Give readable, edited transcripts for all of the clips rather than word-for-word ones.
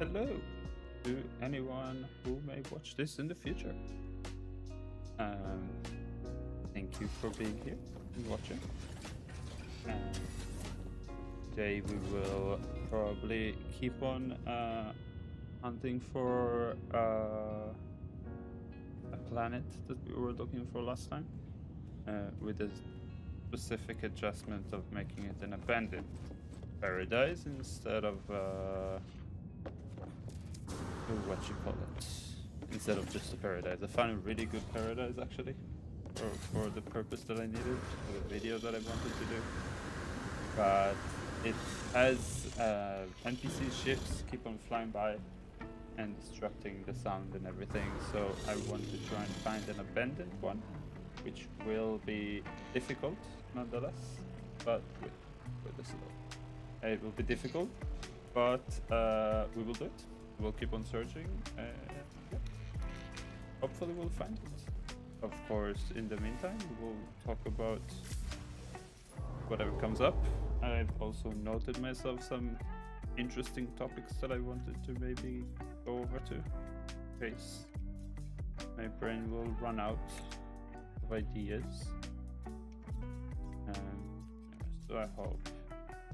Hello to anyone who may watch this in the future. Um, Thank you for being here and watching. Today we will probably keep on hunting for a planet that we were looking for last time, with a specific adjustment of making it an abandoned paradise instead of what you call it, instead of just a paradise. I found a really good paradise actually for the purpose that I needed, for the video that I wanted to do, but it has NPC ships keep on flying by and disrupting the sound and everything, so I want to try and find an abandoned one, which will be difficult nonetheless, but with a slow. It will be difficult, but we will do it. We'll keep on searching and hopefully we'll find it. Of course, in the meantime, we'll talk about whatever comes up. I've also noted myself some interesting topics that I wanted to maybe go over to, in case my brain will run out of ideas. So I hope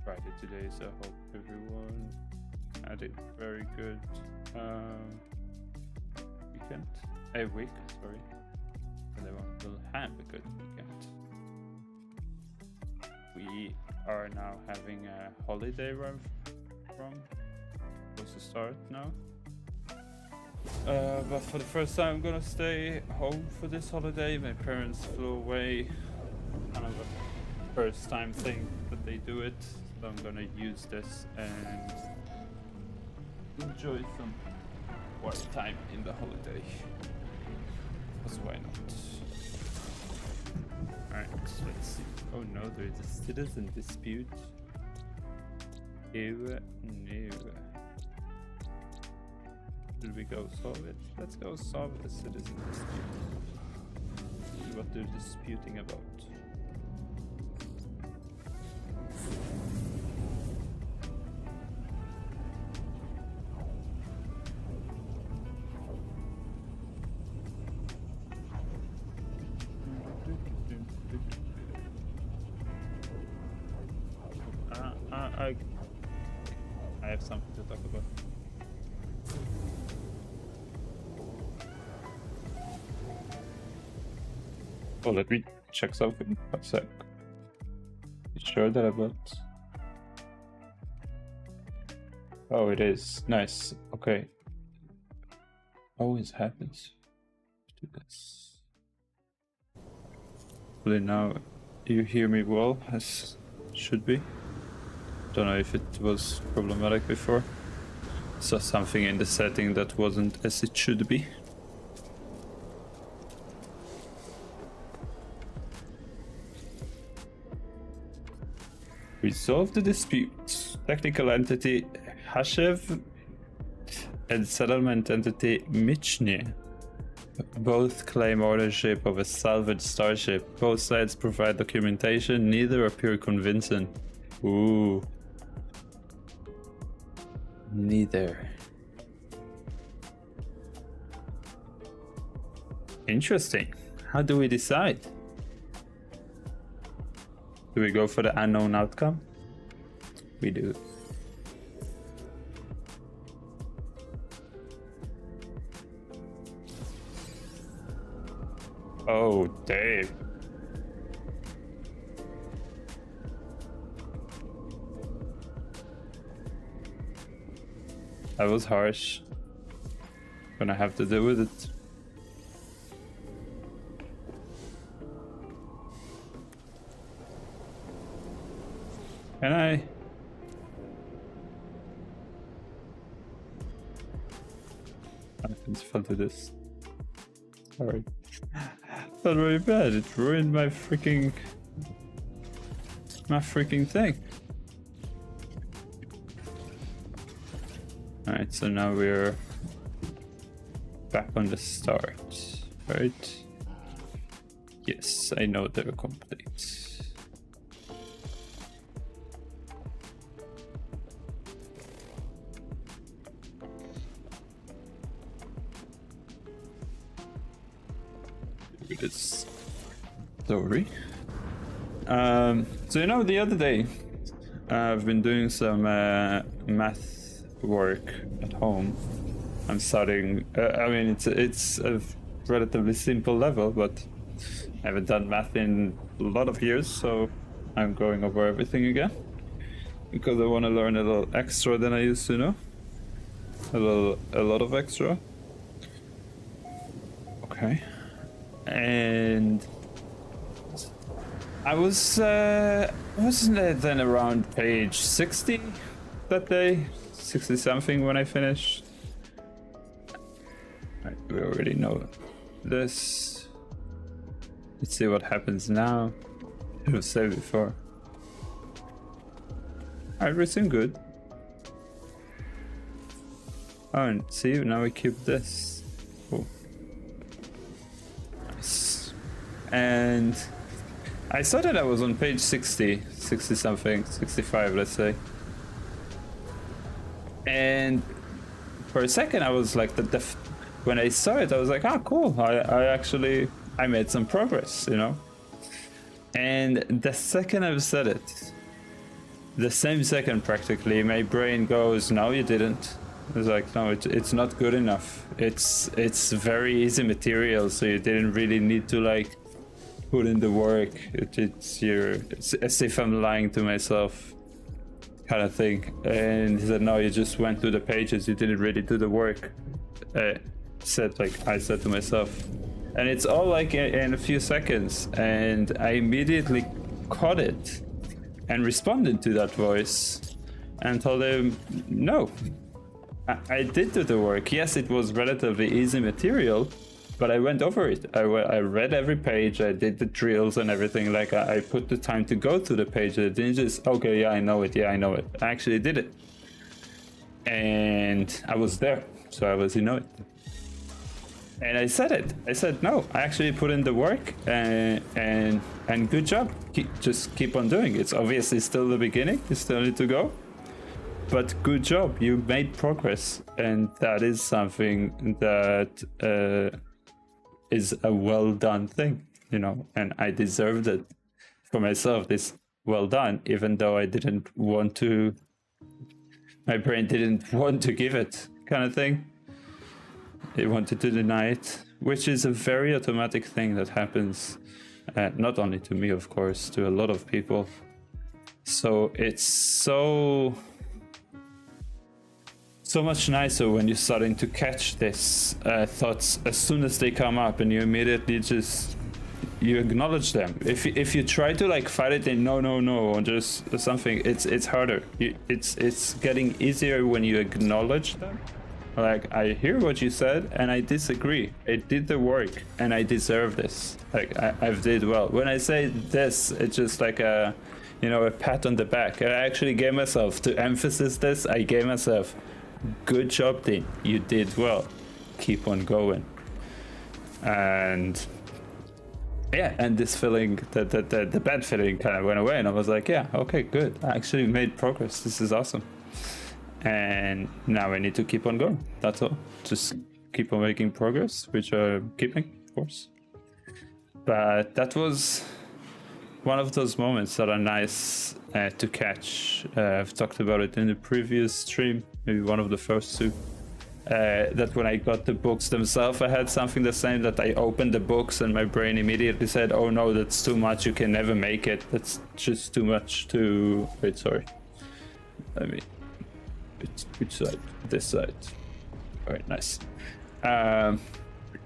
Friday today, so I hope everyone had a very good week, sorry. Everyone will have a good weekend. We are now having a holiday run from supposed to start now. But for the first time I'm gonna stay home for this holiday. My parents flew away, kind of a first time thing that they do it. So I'm gonna use this and enjoy some work time in the holiday. Because why not? Alright, let's see. Oh no, there is a citizen dispute. Ew, no. Should we go solve it? Let's go solve the citizen dispute. See what they're disputing about. I have something to talk about. Oh, let me check something. One sec. You sure that I bought? Oh, it is. Nice. Okay. Always happens. Do this. Hopefully now you hear me well, as should be. Don't know if it was problematic before. Saw something in the setting that wasn't as it should be. Resolve the dispute. Technical entity Hashev and settlement entity Michny both claim ownership of a salvaged starship. Both sides provide documentation, neither appear convincing. Ooh. Neither. Interesting. How do we decide? Do we go for the unknown outcome? We do. Oh, Dave. That was harsh. Gonna have to deal with it. Can I? I can do this. Sorry. Not very bad. It ruined my freaking thing. Alright, so now we're back on the start, right? Yes, I know they're complete. with this story. So the other day I've been doing some math work at home. I'm studying. I mean, it's a relatively simple level, but I haven't done math in a lot of years, so I'm going over everything again because I want to learn a little extra than I used to know. A lot of extra. Okay. And I was wasn't it then around page 60 that day, 60 something when I finished. Right, we already know this. Let's see what happens now. It was saved before. Everything good. Oh, and see, now we keep this. Cool. Nice. And I saw that I was on page 60 something, 65, let's say. And for a second, I was like, when I saw it, I was like, ah, cool. I made some progress, And the second I've said it, the same second practically, my brain goes, no, you didn't. It's like, no, it's not good enough. It's very easy material, so you didn't really need to like put in the work. It's as if I'm lying to myself, kind of thing. And he said, no, you just went through the pages. You didn't really do the work. I said to myself, and it's all like in a few seconds, and I immediately caught it and responded to that voice and told him, no, I did do the work. Yes, it was relatively easy material, but I went over it. I read every page, I did the drills and everything. Like I put the time to go through the page. I didn't just, okay, yeah, I know it. I actually did it. And I was there, so I was it. And I said it. I said, no, I actually put in the work and good job. Just keep on doing it. It's obviously still the beginning. You still need to go. But good job. You made progress. And that is something that is a well done thing, and I deserved it for myself. This well done, even though I didn't want to, my brain didn't want to give it, kind of thing. It wanted to deny it, which is a very automatic thing that happens, not only to me, of course, to a lot of people. So it's so much nicer when you're starting to catch these thoughts as soon as they come up, and you immediately you acknowledge them. If you try to like fight it in no or just something, it's harder. It's getting easier when you acknowledge them. Like, I hear what you said and I disagree. I did the work and I deserve this. Like I've did well. When I say this, it's just like a pat on the back. I actually gave myself, to emphasize this, I gave myself, good job, Dean. You did well. Keep on going. And yeah, and this feeling, the bad feeling kind of went away, and I was like, yeah, okay, good. I actually made progress. This is awesome. And now I need to keep on going. That's all. Just keep on making progress, which I'm keeping, of course. But that was one of those moments that are nice to catch. I've talked about it in the previous stream, maybe one of the first two. That when I got the books themselves, I had something the same, that I opened the books and my brain immediately said, oh no, that's too much, you can never make it. That's just too much to... Wait, sorry. Let me... Which side? This side. Alright, nice.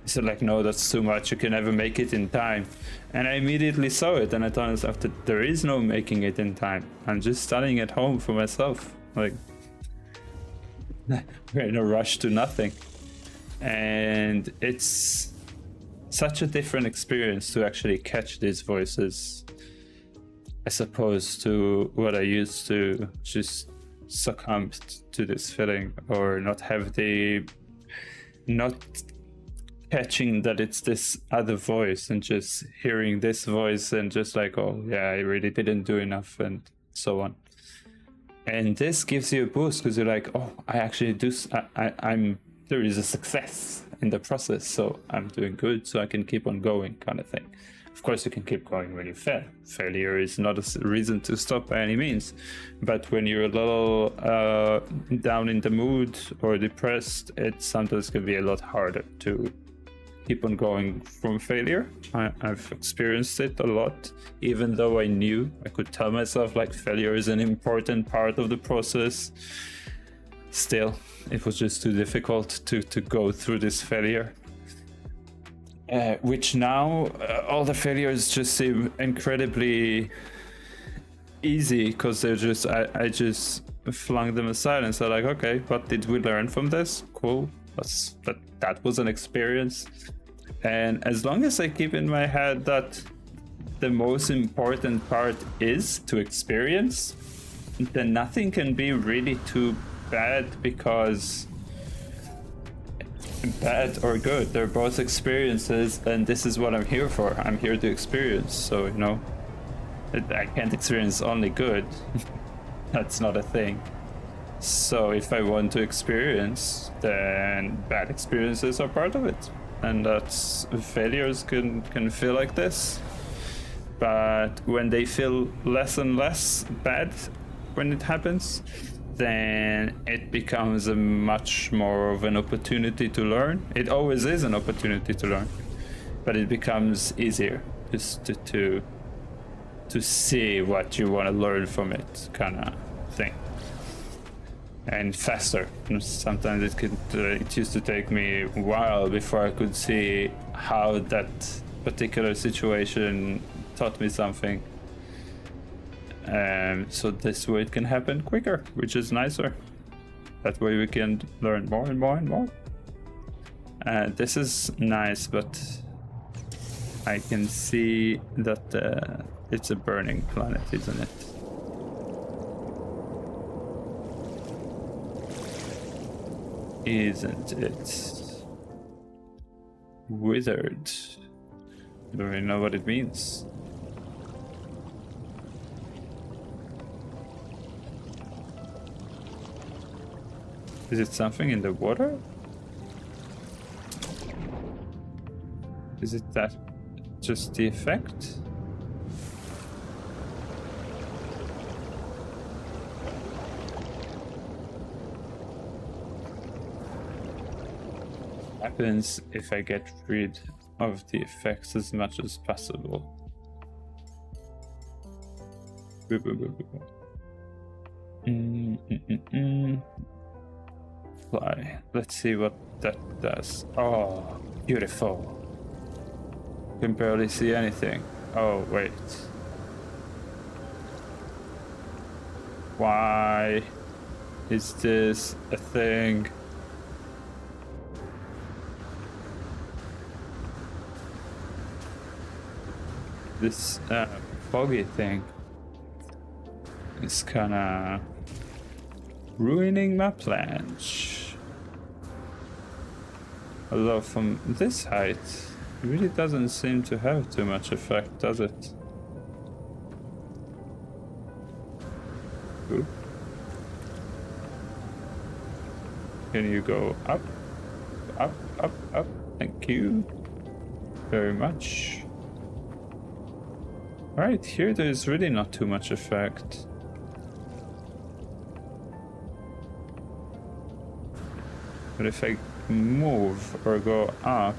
So like, no, that's too much, you can never make it in time. And I immediately saw it, and I told myself that there is no making it in time. I'm just studying at home for myself. Like, we're in a rush to nothing. And it's such a different experience to actually catch these voices, as opposed to what I used to just succumb to this feeling, or not catching that it's this other voice, and just hearing this voice and just like, oh yeah, I really didn't do enough, and so on. And this gives you a boost because you're like, oh, I actually do. I'm there is a success, in the process, so I'm doing good, so I can keep on going, kind of thing. Of course, you can keep going when you fail. Failure is not a reason to stop by any means, but when you're a little down in the mood or depressed, it sometimes can be a lot harder to keep on going from failure. I've experienced it a lot, even though I knew, I could tell myself like failure is an important part of the process. Still, it was just too difficult to go through this failure. Which now, all the failures just seem incredibly easy, because they're just, I just flung them aside and said like, okay, what did we learn from this? Cool, that was an experience. And as long as I keep in my head that the most important part is to experience, then nothing can be really too bad, because bad or good, they're both experiences, and this is what I'm here for. I'm here to experience, so you know, I can't experience only good. That's not a thing. So if I want to experience, then bad experiences are part of it, and that's, failures can feel like this, but when they feel less and less bad when it happens, then it becomes a much more of an opportunity to learn. It always is an opportunity to learn, but it becomes easier just to see what you want to learn from it, kind of thing, and faster. Sometimes it used to take me a while before I could see how that particular situation taught me something. So this way it can happen quicker, which is nicer. That way we can learn more and more and more. This is nice, but I can see that it's a burning planet, isn't it? Isn't it? Withered. Don't really know what it means. Is it something in the water? Is it that just the effect? Happens if I get rid of the effects as much as possible. Fly. Let's see what that does. Oh, beautiful. Can barely see anything. Oh, wait. Why is this a thing? This foggy thing is kinda ruining my plans. Although from this height, it really doesn't seem to have too much effect, does it? Ooh. Can you go up? Up, up, up. Thank you very much. Alright, here there's really not too much effect. But if I move or go up,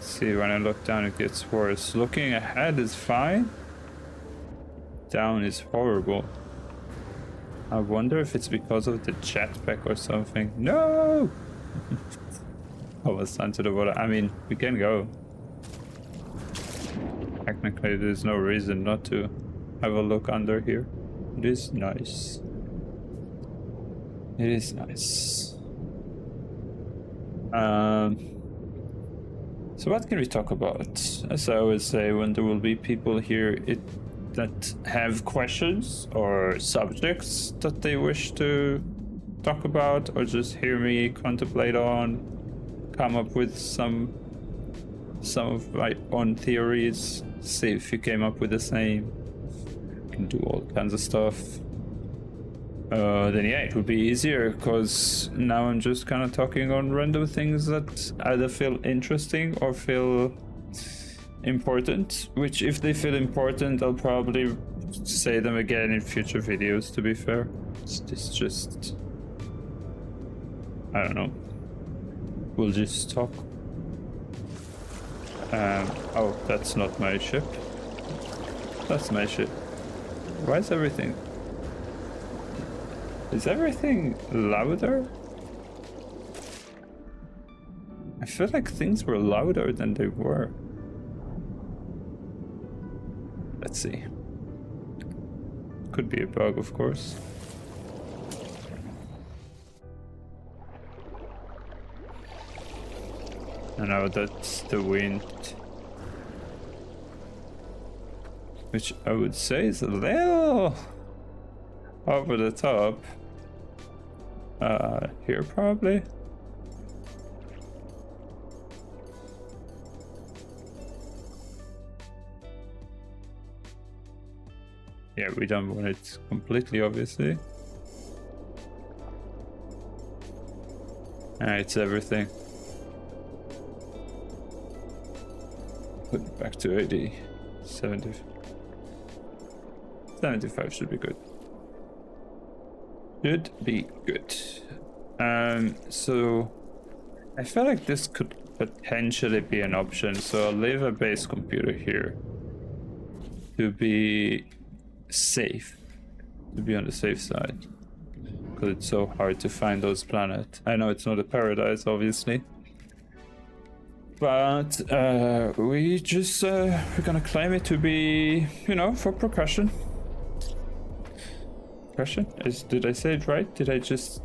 see, when I look down it gets worse. Looking ahead is fine. Down is horrible. I wonder if it's because of the jetpack or something. No! Almost onto the water. I mean, we can go. Technically, there's no reason not to have a look under here. It is nice. It is nice. So what can we talk about? As I always say, when there will be people here that have questions or subjects that they wish to talk about, or just hear me contemplate on, come up with some of my own theories, see if you came up with the same. You can do all kinds of stuff. then yeah, it would be easier, because now I'm just kind of talking on random things that either feel interesting or feel important, which if they feel important, I'll probably say them again in future videos, to be fair. It's just... I don't know. We'll just talk. Oh, that's not my ship. That's my ship. Why is everything... Is everything louder? I feel like things were louder than they were. Let's see. Could be a bug, of course. I know that's the wind. Which I would say is a little over the top. Here probably. Yeah, we don't want it completely, obviously. It's everything. Put it back to 80. 70. 75 should be good. Should be good. So I feel like this could potentially be an option. So I'll leave a base computer here to be safe, to be on the safe side, because it's so hard to find those planets. I know it's not a paradise, obviously, but we just we're gonna claim it to be, you know, for percussion. Percussion? Did I say it right? Did I just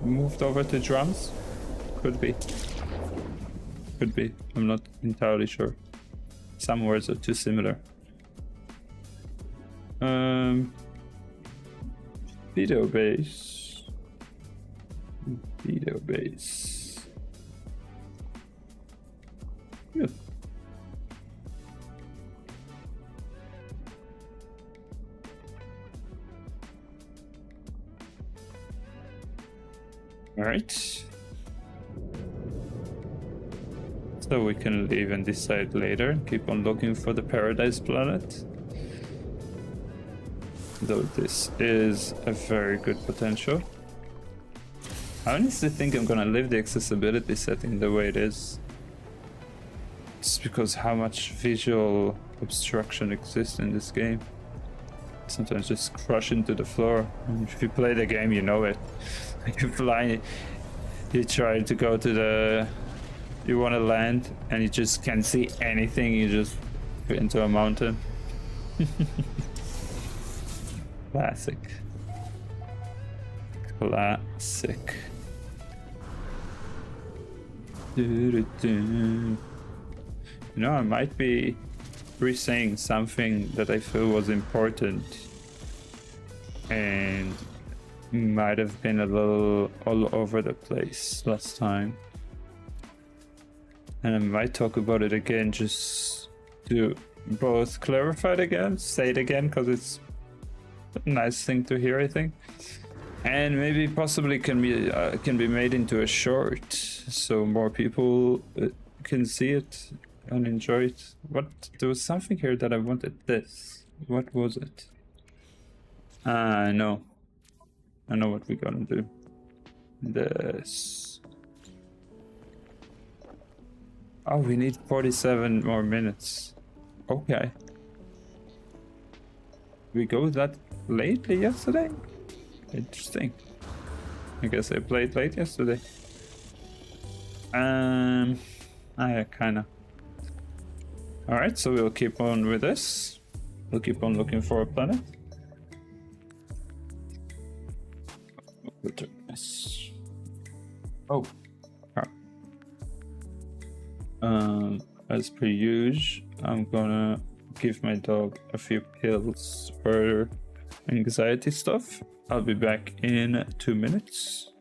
moved over to drums? Could be. Could be. I'm not entirely sure. Some words are too similar. Video base. Video base. Yeah. All right. So we can leave and decide later and keep on looking for the paradise planet. Though this is a very good potential. I honestly think I'm gonna leave the accessibility setting the way it is. It's because how much visual obstruction exists in this game. Sometimes just crush into the floor. If you play the game, you know it. You fly, you try to go to the... You want to land and you just can't see anything, you just fit into a mountain. Classic. Classic. You know, I might be re-saying something that I feel was important and might have been a little all over the place last time. And I might talk about it again just to both clarify it again, say it again, because it's a nice thing to hear, I think. And maybe possibly can be made into a short, so more people can see it and enjoy it. There was something here that I wanted. This. What was it? I know what we're gonna do. This. Oh, we need 47 more minutes. Okay. We go that late yesterday? Interesting. I guess I played late yesterday. I kinda. Alright, so we'll keep on with this. We'll keep on looking for a planet. Oh. As per usual, I'm gonna give my dog a few pills for anxiety stuff. I'll be back in 2 minutes.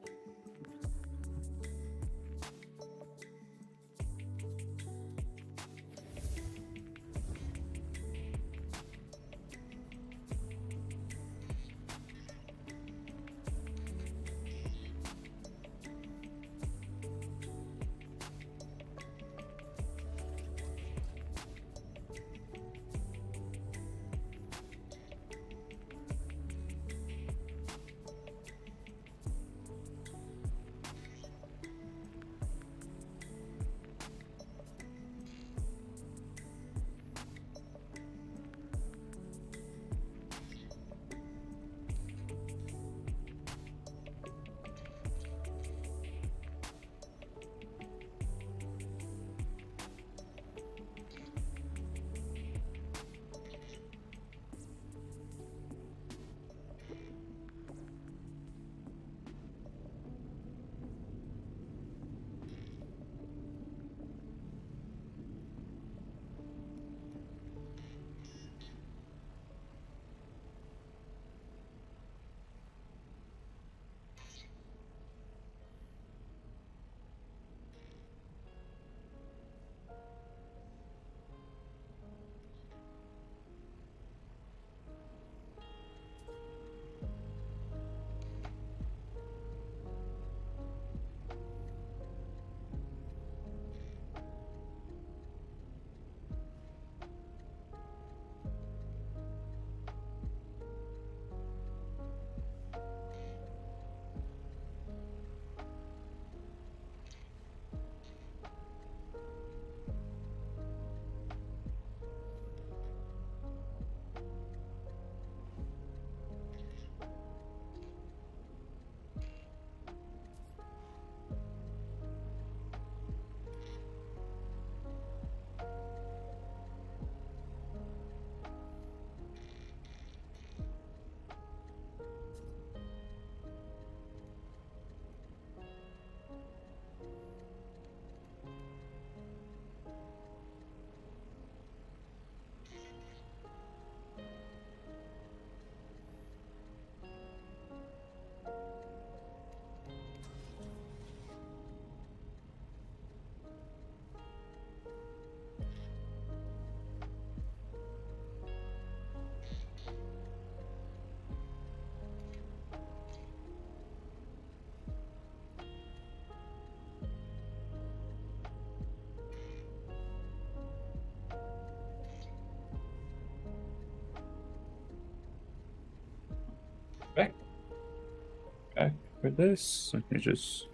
for this. Let me just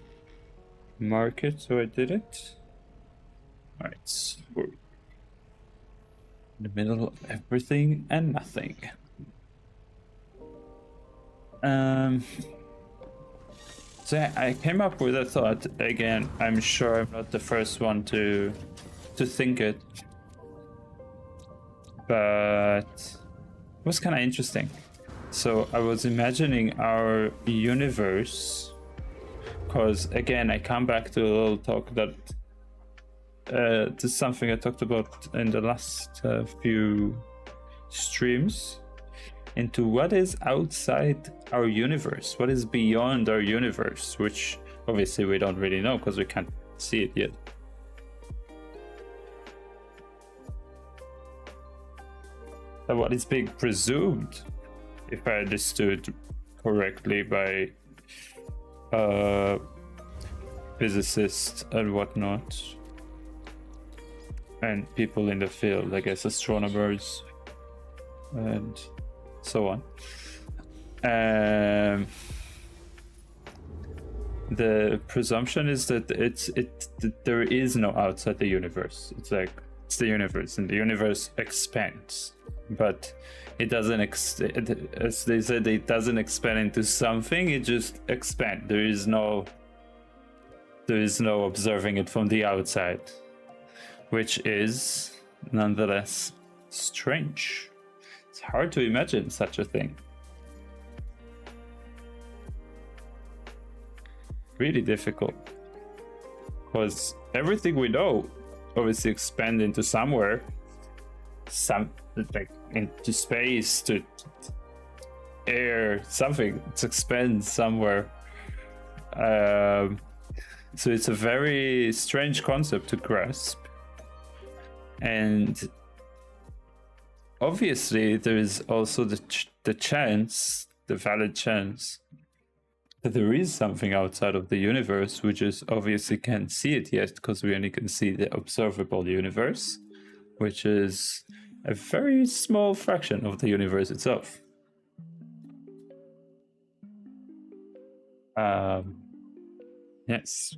mark it so I did it. Alright, we're in the middle of everything and nothing. So I came up with a thought. Again, I'm sure I'm not the first one to think it, but it was kind of interesting. So I was imagining our universe, because again, I come back to a little talk that this is something I talked about in the last few streams, into what is outside our universe, what is beyond our universe, which obviously we don't really know because we can't see it yet. But what is being presumed, if I understood correctly, by physicists and whatnot, and people in the field, I guess astronomers and so on. The presumption is that that there is no outside the universe. It's like it's the universe, and the universe expands, but it doesn't. As they said, it doesn't expand into something. It just expands. There is no observing it from the outside, which is nonetheless strange. It's hard to imagine such a thing. Really difficult. Because everything we know obviously expand into somewhere. Like into space, to air, something. It expands somewhere. So it's a very strange concept to grasp. And obviously, there is also the chance, the valid chance, that there is something outside of the universe. We just obviously can't see it yet because we only can see the observable universe, which is a very small fraction of the universe itself. Yes.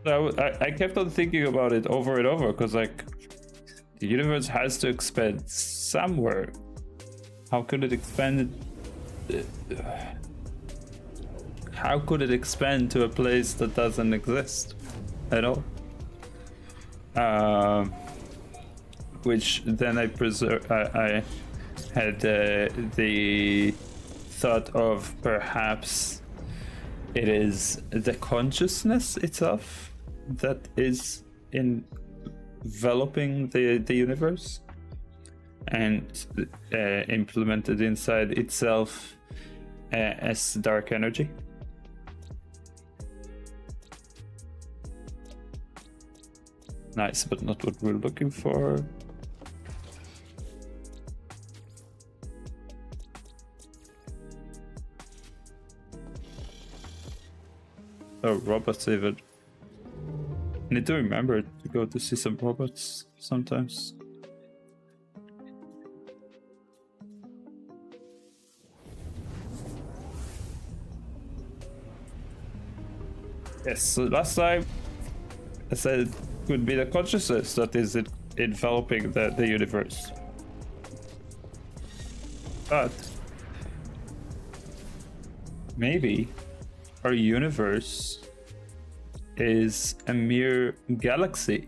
So I kept on thinking about it over and over because, like, the universe has to expand somewhere. How could it expand? How could it expand to a place that doesn't exist at all? Which then I had the thought of perhaps it is the consciousness itself that is enveloping the universe and implemented inside itself as dark energy. Nice, but not what we're looking for. Oh, robots even. I need to remember to go to see some robots sometimes. Yes, so last time I said it could be the consciousness that is enveloping the universe. But maybe our universe is a mere galaxy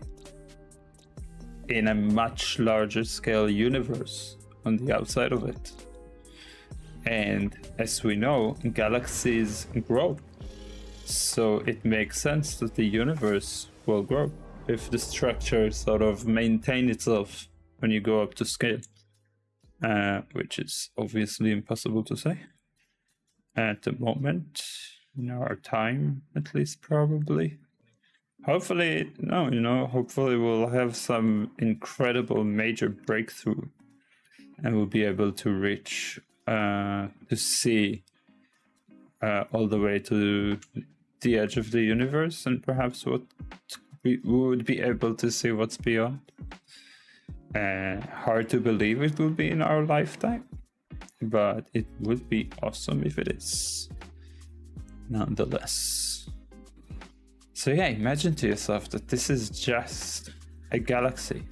in a much larger scale universe on the outside of it. And as we know, galaxies grow. So it makes sense that the universe will grow if the structure sort of maintains itself when you go up to scale, which is obviously impossible to say at the moment, in our time at least, probably. Hopefully, no, hopefully we'll have some incredible major breakthrough and we'll be able to reach, to see all the way to the edge of the universe, and perhaps what we would be able to see what's beyond. Hard to believe it will be in our lifetime. but it would be awesome if it is, nonetheless. So yeah, imagine to yourself that this is just a galaxy.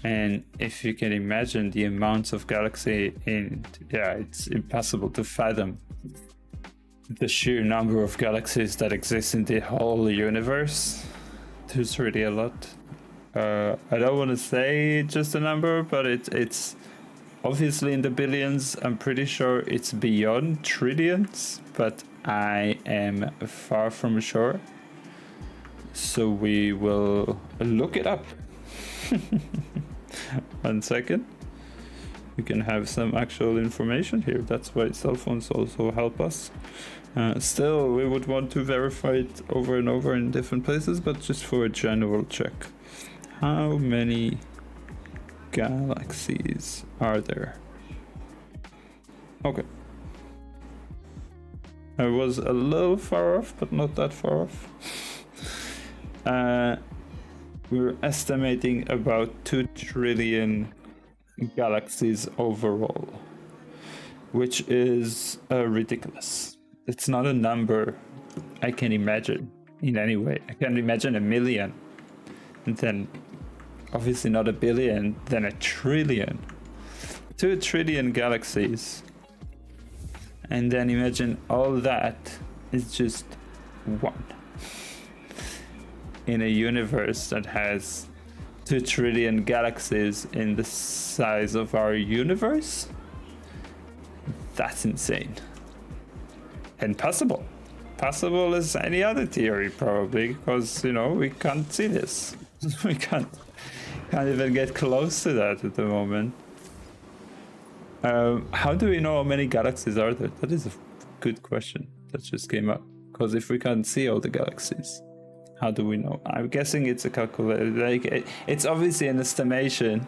And if you can imagine the amounts of galaxy, and yeah, it's impossible to fathom the sheer number of galaxies that exist in the whole universe. There's really a lot. I don't want to say just a number, but it's obviously in the billions. I'm pretty sure it's beyond trillions, but I am far from sure. So we will look it up. 1 second. We can have some actual information here. That's why cell phones also help us. Still, we would want to verify it over and over in different places, but just for a general check. How many galaxies are there? Okay. I was a little far off, but not that far off. We're estimating about 2 trillion galaxies overall, which is ridiculous. It's not a number I can imagine in any way. I can imagine a million, and then obviously not a billion, then a trillion. 2 trillion galaxies. And then imagine all that is just one. In a universe that has 2 trillion galaxies in the size of our universe? That's insane. And possible. Possible as any other theory, probably, because, you know, we can't see this. We can't even get close to that at the moment. How do we know how many galaxies are there? That is a good question that just came up. Because if we can't see all the galaxies, how do we know? I'm guessing it's a calculator. Like it's obviously an estimation,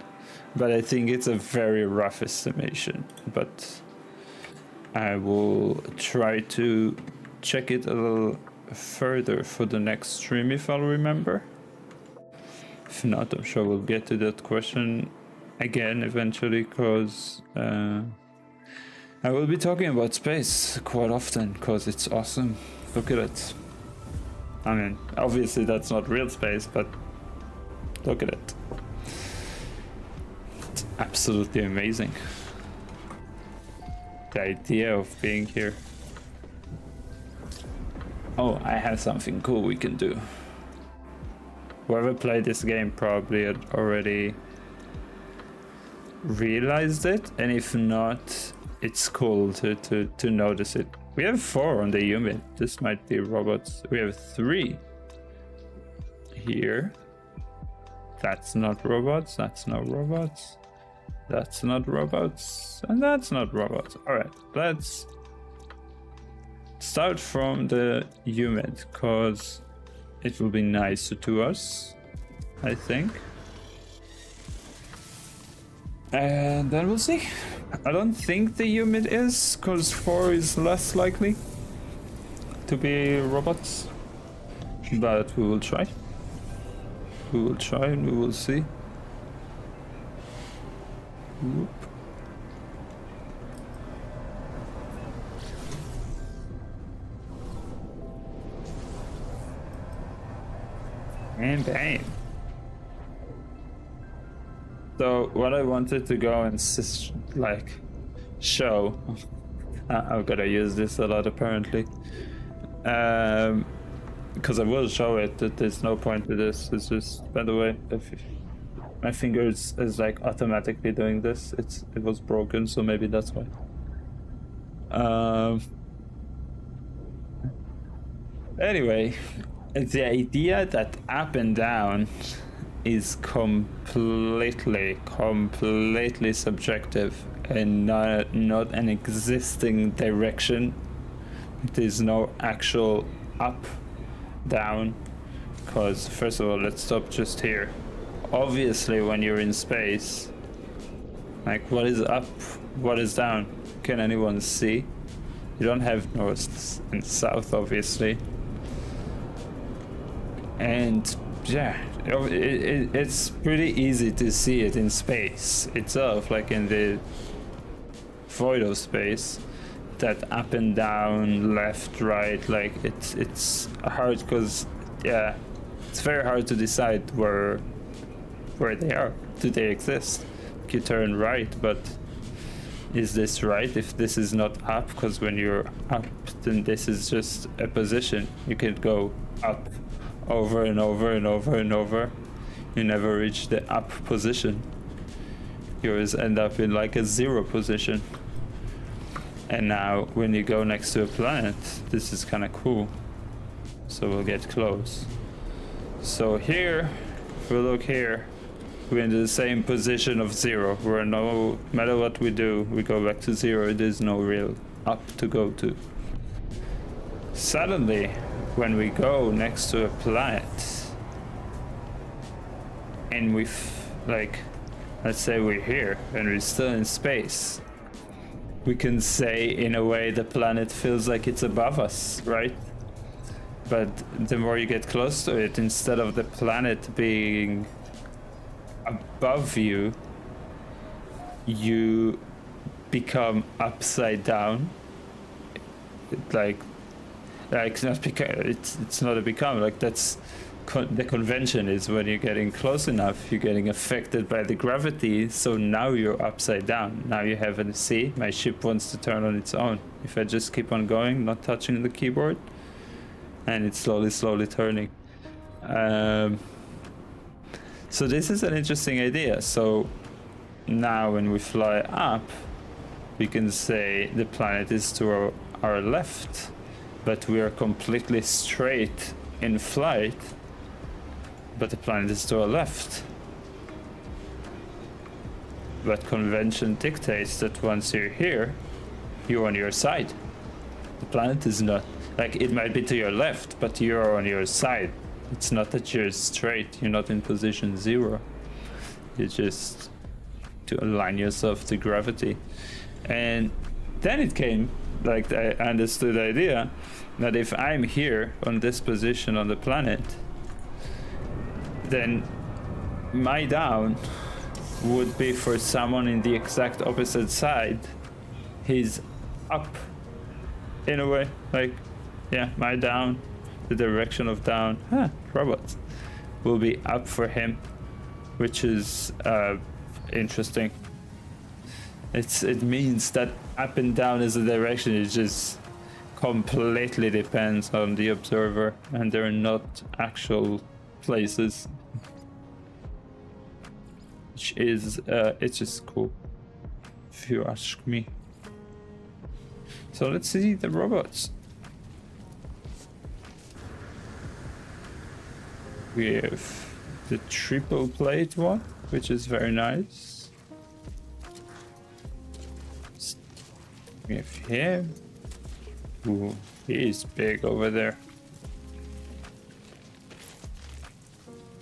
but I think it's a very rough estimation. But I will try to check it a little further for the next stream if I'll remember. If not, I'm sure we'll get to that question again eventually, because I will be talking about space quite often because it's awesome. Look at it. I mean, obviously that's not real space, but look at it. It's absolutely amazing. The idea of being here. Oh, I have something cool we can do. Whoever played this game probably had already realized it, and if not, it's cool to notice it. We have 4 on the human. This might be robots. We have 3 here. That's not robots. That's not robots. That's not robots. And that's not robots. Alright, let's start from the human, because it will be nicer to us, I think. And then we'll see. I don't think the human is, because 4 is less likely to be robots. But we will try. We will try and we will see. Whoop. And bang. So what I wanted to go and show, I'm gonna use this a lot apparently, because I will show it, that there's no point to this. It's just, by the way, if my finger is like automatically doing this, it was broken, so maybe that's why. Anyway, the idea that up and down is completely subjective and not an existing direction. There's no actual up, down, because first of all, let's stop just here. Obviously, when you're in space, like, what is up, what is down? Can anyone see? You don't have north and south, obviously. And yeah, it's pretty easy to see it in space itself, like in the void of space, that up and down, left, right, like it's hard because yeah, it's very hard to decide where they are. Do they exist? You turn right, but is this right if this is not up? Because when you're up, then this is just a position. You can go up over and over and over and over. You never reach the up position. You always end up in like a 0 position. And now when you go next to a planet, this is kind of cool. So we'll get close. So here, if we look here, we're in the same position of 0, where no matter what we do, we go back to 0. There's no real up to go to. Suddenly, when we go next to a planet, and like, let's say we're here and we're still in space, we can say in a way the planet feels like it's above us, right? But the more you get close to it, instead of the planet being above you, you become upside down. Like not become, it's not a become, like that's the convention is when you're getting close enough, you're getting affected by the gravity, so now you're upside down. Now you have a see, my ship wants to turn on its own. If I just keep on going, not touching the keyboard, and it's slowly turning. So this is an interesting idea. So now when we fly up, we can say the planet is to our left, but we are completely straight in flight, but the planet is to our left. But convention dictates that once you're here, you're on your side. The planet is not, like, it might be to your left, but you're on your side. It's not that you're straight, you're not in position 0. You just to align yourself to gravity. And then it came, like, I understood the idea that if I'm here on this position on the planet, then my down would be for someone in the exact opposite side. He's up in a way, like, yeah, my down, the direction of down, robots, will be up for him, which is interesting. It means that up and down is a direction. It just completely depends on the observer, and they're not actual places, which is it's just cool, if you ask me. So let's see the robots. We have the triple plate one, which is very nice. We have him. Ooh, he's big over there.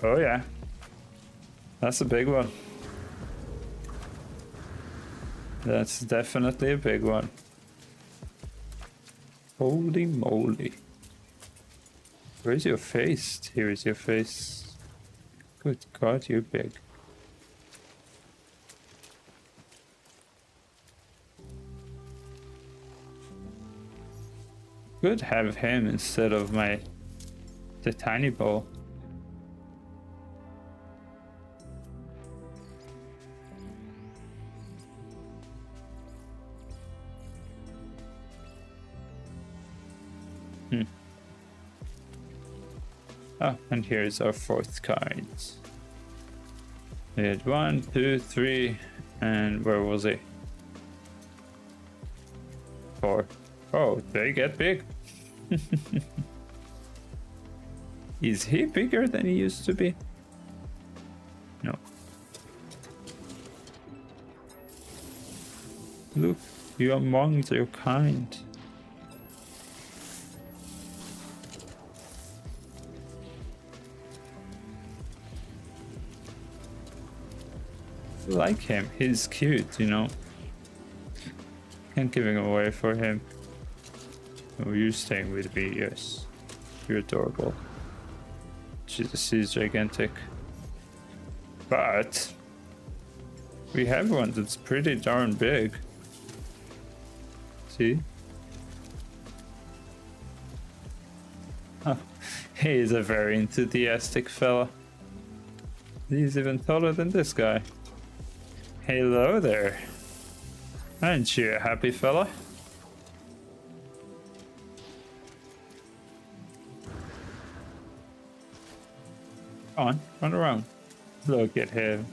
Oh yeah, that's a big one. That's definitely a big one. Holy moly. Where's your face? Here is your face. Good God, you're big. Could have him instead of the tiny ball. Oh, and here's our 4th card. We had 1, 2, 3, and where was he? 4. Oh, they get big. Is he bigger than he used to be? No. Look, you're among your kind. I like him, he's cute, you know. Can't give him away for him. Oh, you're staying with me, yes. You're adorable. She's gigantic. But we have one that's pretty darn big. See? Oh, he's a very enthusiastic fella. He's even taller than this guy. Hello there. Aren't you a happy fella? Come on, run around. Look at him.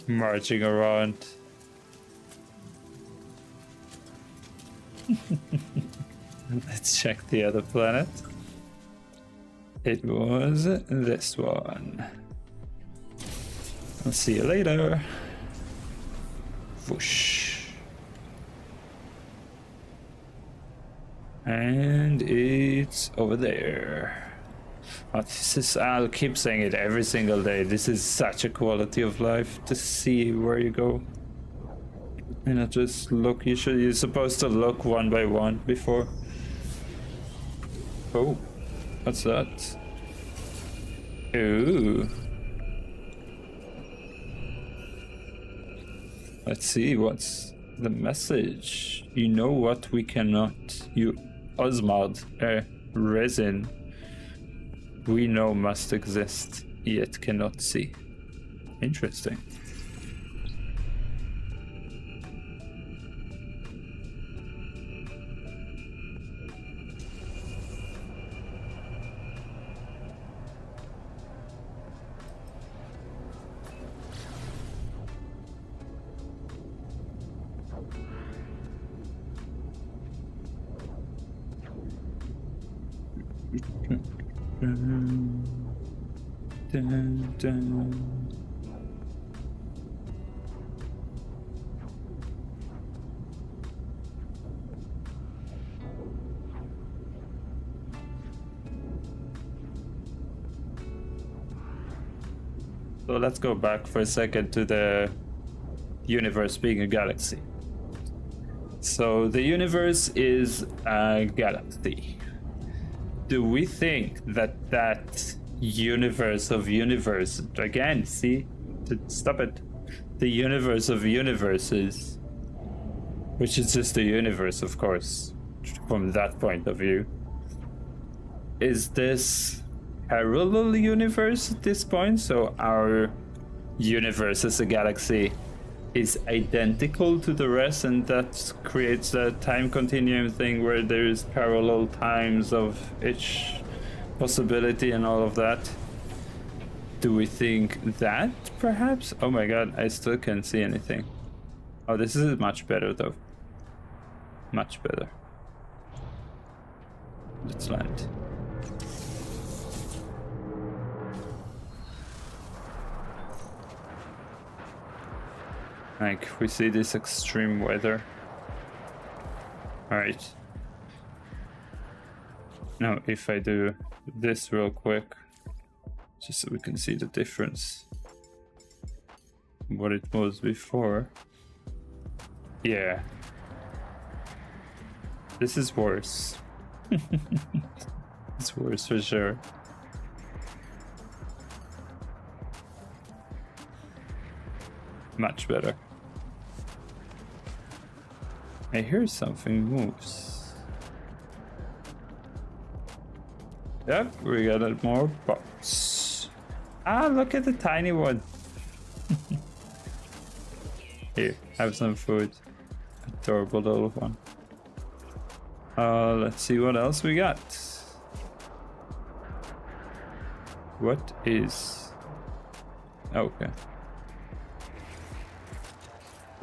Marching around. Let's check the other planet. It was this one. I'll see you later. Whoosh. And it's over there. Oh, this is, I'll keep saying it every single day. This is such a quality of life to see where you go. And not just look, you're supposed to look one by one before. Oh, what's that? Ooh. Let's see, what's the message? You know what we cannot. You Osmald, resin. We know must exist, yet cannot see. Interesting. Dun, dun. So let's go back for a second to the universe being a galaxy. So the universe is a galaxy. Do we think that that universe of universe, again, see, stop it, the universe of universes, which is just the universe, of course, from that point of view, is this parallel universe at this point? So our universe as a galaxy is identical to the rest, and that creates a time continuum thing where there's parallel times of each possibility and all of that. Do we think that perhaps? Oh my god, I still can't see anything. Oh, this is much better though. Much better. Let's land. Like, we see this extreme weather. Alright. Now, if I do this real quick, just so we can see the difference. What it was before. Yeah. This is worse. It's worse for sure. Much better. I hear something moves. Yep, we got a more box. Ah, look at the tiny one. Here, have some food. Adorable little one. Let's see what else we got. What is... Okay.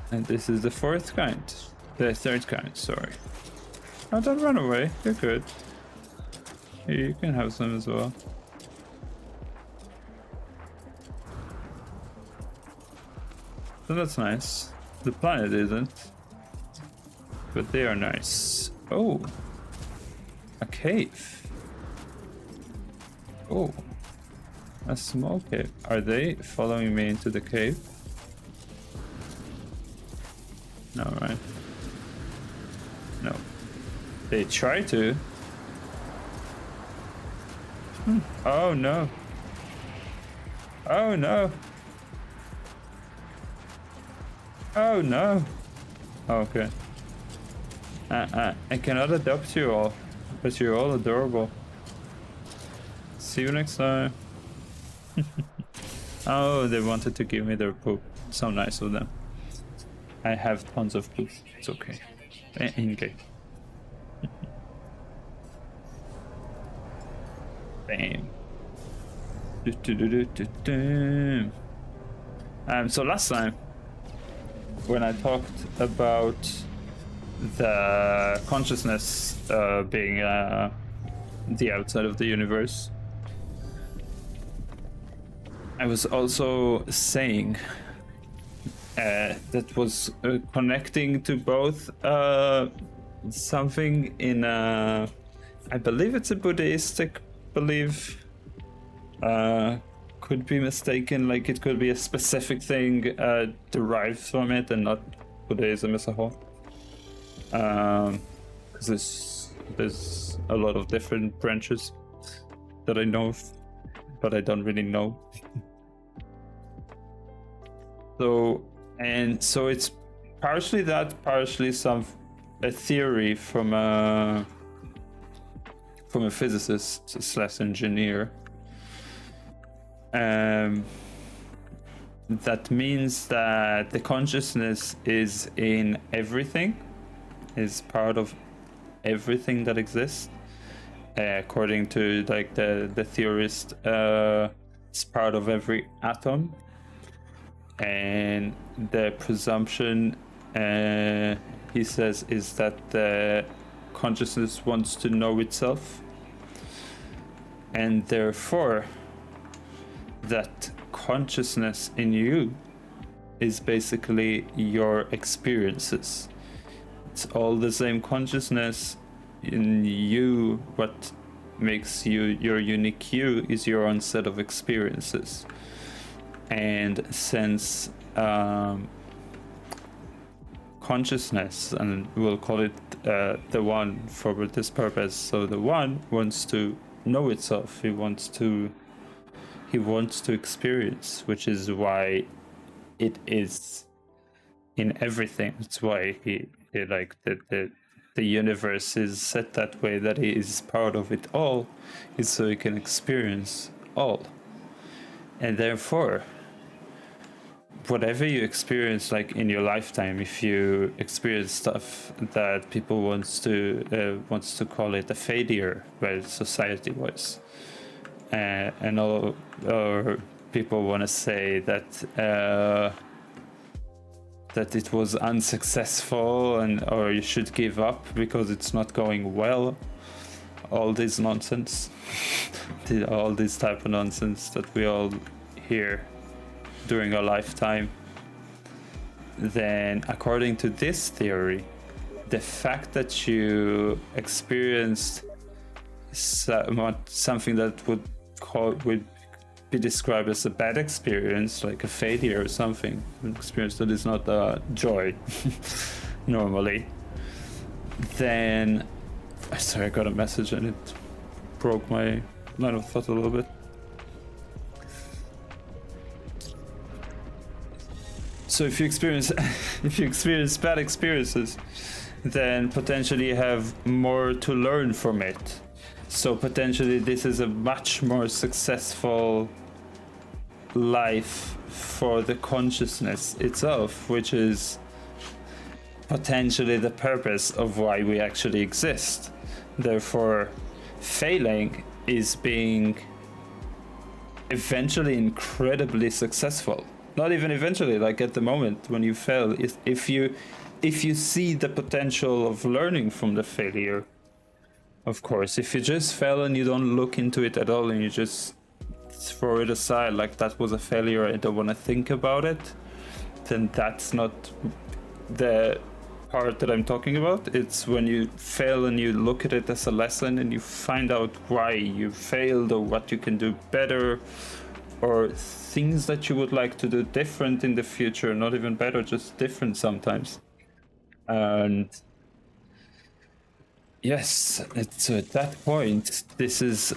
And this is the fourth kind. The third kind, sorry. Oh, don't run away. You're good. Here, you can have some as well. So that's nice. The planet isn't. But they are nice. Oh. A cave. Oh. A small cave. Are they following me into the cave? No, right? No. They try to. Oh no. Oh no. Oh no. Oh, okay. I cannot adopt you all, but you're all adorable. See you next time. Oh, they wanted to give me their poop. So nice of them. I have tons of poop. It's okay. In-game. Bam. So last time, when I talked about the consciousness being the outside of the universe, I was also saying that was connecting to both something in I believe it's a Buddhistic belief. Could be mistaken, like it could be a specific thing derived from it and not Buddhism as a whole. Because there's a lot of different branches that I know of, but I don't really know. So it's partially that, partially a theory from a physicist / engineer. That means that the consciousness is in everything, is part of everything that exists. According to like the theorist, it's part of every atom. And the presumption, he says, is that the consciousness wants to know itself, and therefore that consciousness in you is basically your experiences. It's all the same consciousness in you. What makes you your unique you is your own set of experiences. And since consciousness, and we'll call it the one for this purpose, so the one wants to know itself, he wants to experience, which is why it is in everything. It's why he like the universe is set that way, that he is part of it all, is so he can experience all. And therefore, whatever you experience, like in your lifetime, if you experience stuff that people wants to call it a failure, well, society-wise, and all, or people want to say that that it was unsuccessful, or you should give up because it's not going well. All this nonsense, all this type of nonsense that we all hear during our lifetime. Then, according to this theory, the fact that you experienced something that would be described as a bad experience, like a failure or something, an experience that is not a joy normally, then sorry, I got a message and it broke my line of thought a little bit. So if you experience bad experiences, then potentially you have more to learn from it. So potentially this is a much more successful life for the consciousness itself, which is potentially the purpose of why we actually exist. Therefore, failing is being eventually incredibly successful. Not even eventually, like at the moment when you fail, if you see the potential of learning from the failure, of course. If you just fail and you don't look into it at all and you just throw it aside, like that was a failure, I don't want to think about it, then that's not the part that I'm talking about. It's when you fail and you look at it as a lesson and you find out why you failed or what you can do better, or things that you would like to do different in the future, not even better, just different sometimes. And yes, so at that point, this is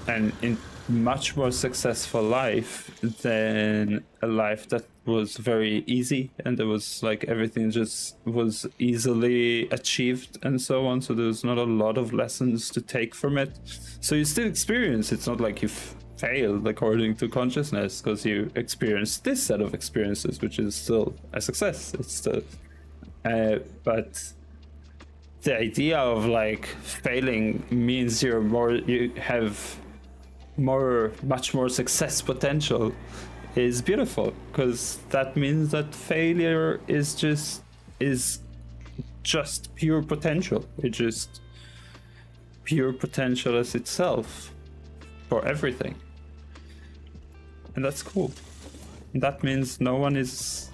much more successful life than a life that was very easy, and there was like everything just was easily achieved and so on. So there's not a lot of lessons to take from it. So you still experience. It's not like you've failed according to consciousness, because you experienced this set of experiences, which is still a success. It's still, but the idea of like failing means you have much more success potential is beautiful, because that means that failure is just pure potential. It's just pure potential as itself for everything, and that's cool. And that means no one is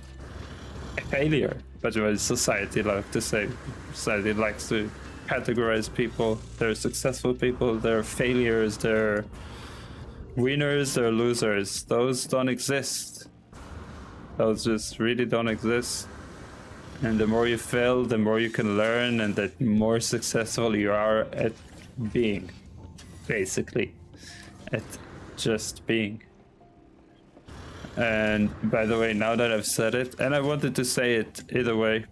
a failure. But what society like to say, society likes to categorize people. They're successful people, they're failures, they're winners, they're losers. Those don't exist. Those just really don't exist. And the more you fail, the more you can learn, and the more successful you are at being, basically, at just being. And by the way, now that I've said it, and I wanted to say it either way,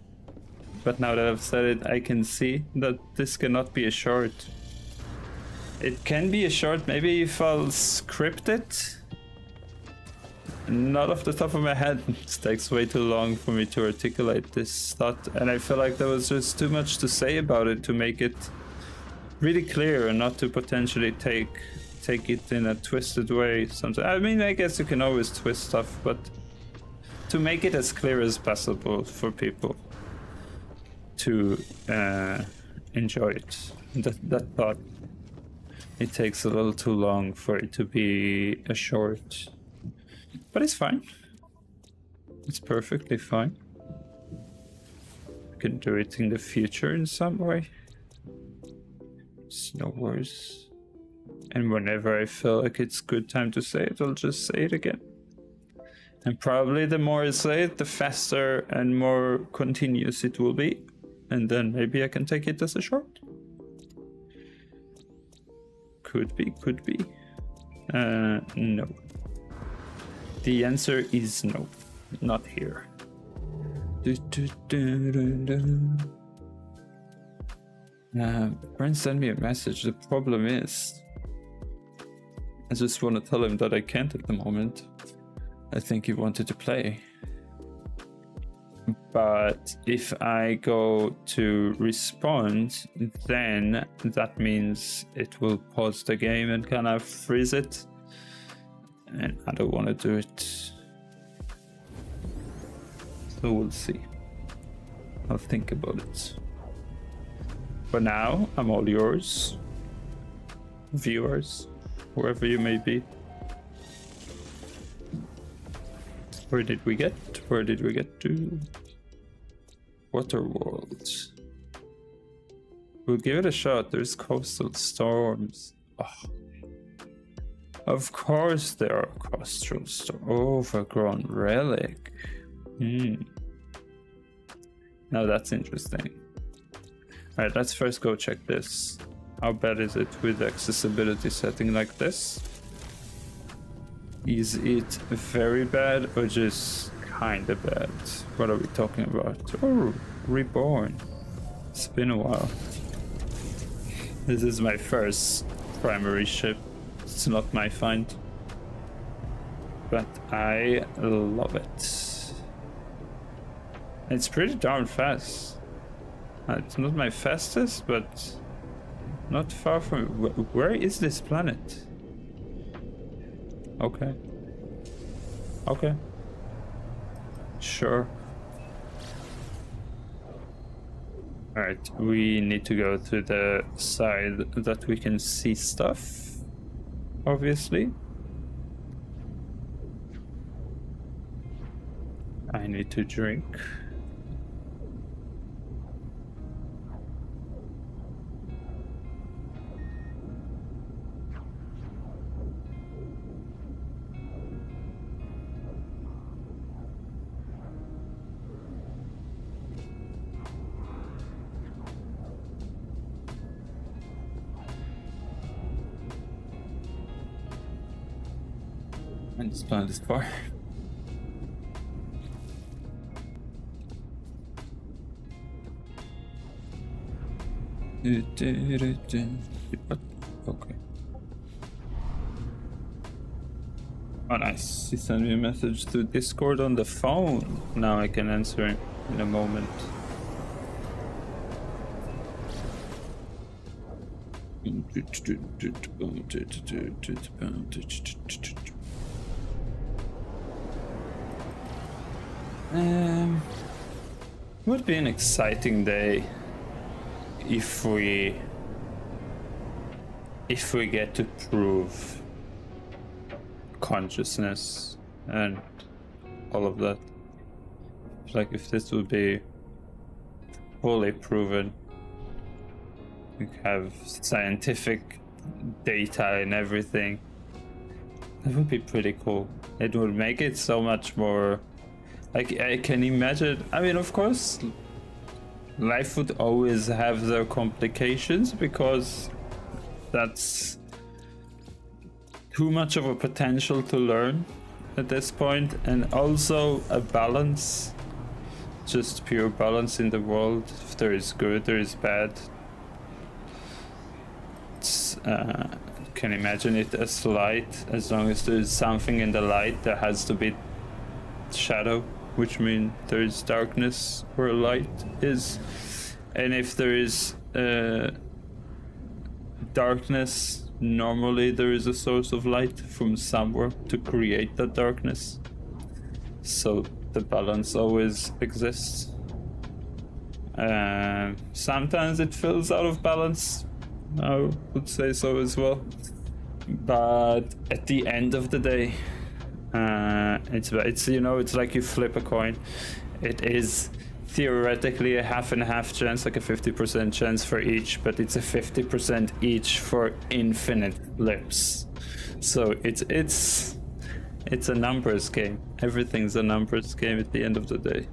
but now that I've said it, I can see that this cannot be a short. It can be a short, maybe if I'll script it. Not off the top of my head. It takes way too long for me to articulate this thought, and I feel like there was just too much to say about it to make it really clear, and not to potentially take it in a twisted way. Sometimes, I mean, I guess you can always twist stuff, but to make it as clear as possible for people to enjoy it. That thought, it takes a little too long for it to be a short, but it's fine. It's perfectly fine. I can do it in the future in some way. It's no worries. And whenever I feel like it's good time to say it, I'll just say it again. And probably the more I say it, the faster and more continuous it will be. And then maybe I can take it as a short. Could be. No. The answer is no. Not here. Friend sent me a message. The problem is, I just want to tell him that I can't at the moment. I think he wanted to play. But if I go to respond, then that means it will pause the game and kind of freeze it. And I don't want to do it. So we'll see. I'll think about it. For now, I'm all yours. Viewers, wherever you may be. Where did we get? Where did we get to? Waterworld. We'll give it a shot. There's coastal storms. Oh. Of course there are coastal storms. Overgrown relic. Now that's interesting. Alright, let's first go check this. How bad is it with accessibility setting like this? Is it very bad or just kinda bad? What are we talking about? Oh, Reborn. It's been a while. This is my first primary ship. It's not my find. But I love it. It's pretty darn fast. It's not my fastest, but not far from... Where is this planet? Okay. Okay. Sure. Alright, we need to go to the side that we can see stuff, obviously. I need to drink. And this planet is far. Okay. Oh, nice. He sent me a message to Discord on the phone. Now I can answer him in a moment. Would be an exciting day if we get to prove consciousness and all of that. Like if this would be fully proven, we have scientific data and everything, that would be pretty cool. It would make it so much more, like, I can imagine, I mean, of course life would always have their complications because that's too much of a potential to learn at this point, and also a balance, just pure balance in the world. If there is good, there is bad. Can imagine it as light. As long as there is something in the light, there has to be shadow, which means there is darkness where light is. And if there is darkness, normally there is a source of light from somewhere to create that darkness. So the balance always exists. Sometimes it feels out of balance, I would say so as well. But at the end of the day, it's you know, it's like you flip a coin. It is theoretically a half and half chance, like a 50% chance for each, but it's a 50% each for infinite flips. So it's a numbers game. Everything's a numbers game at the end of the day.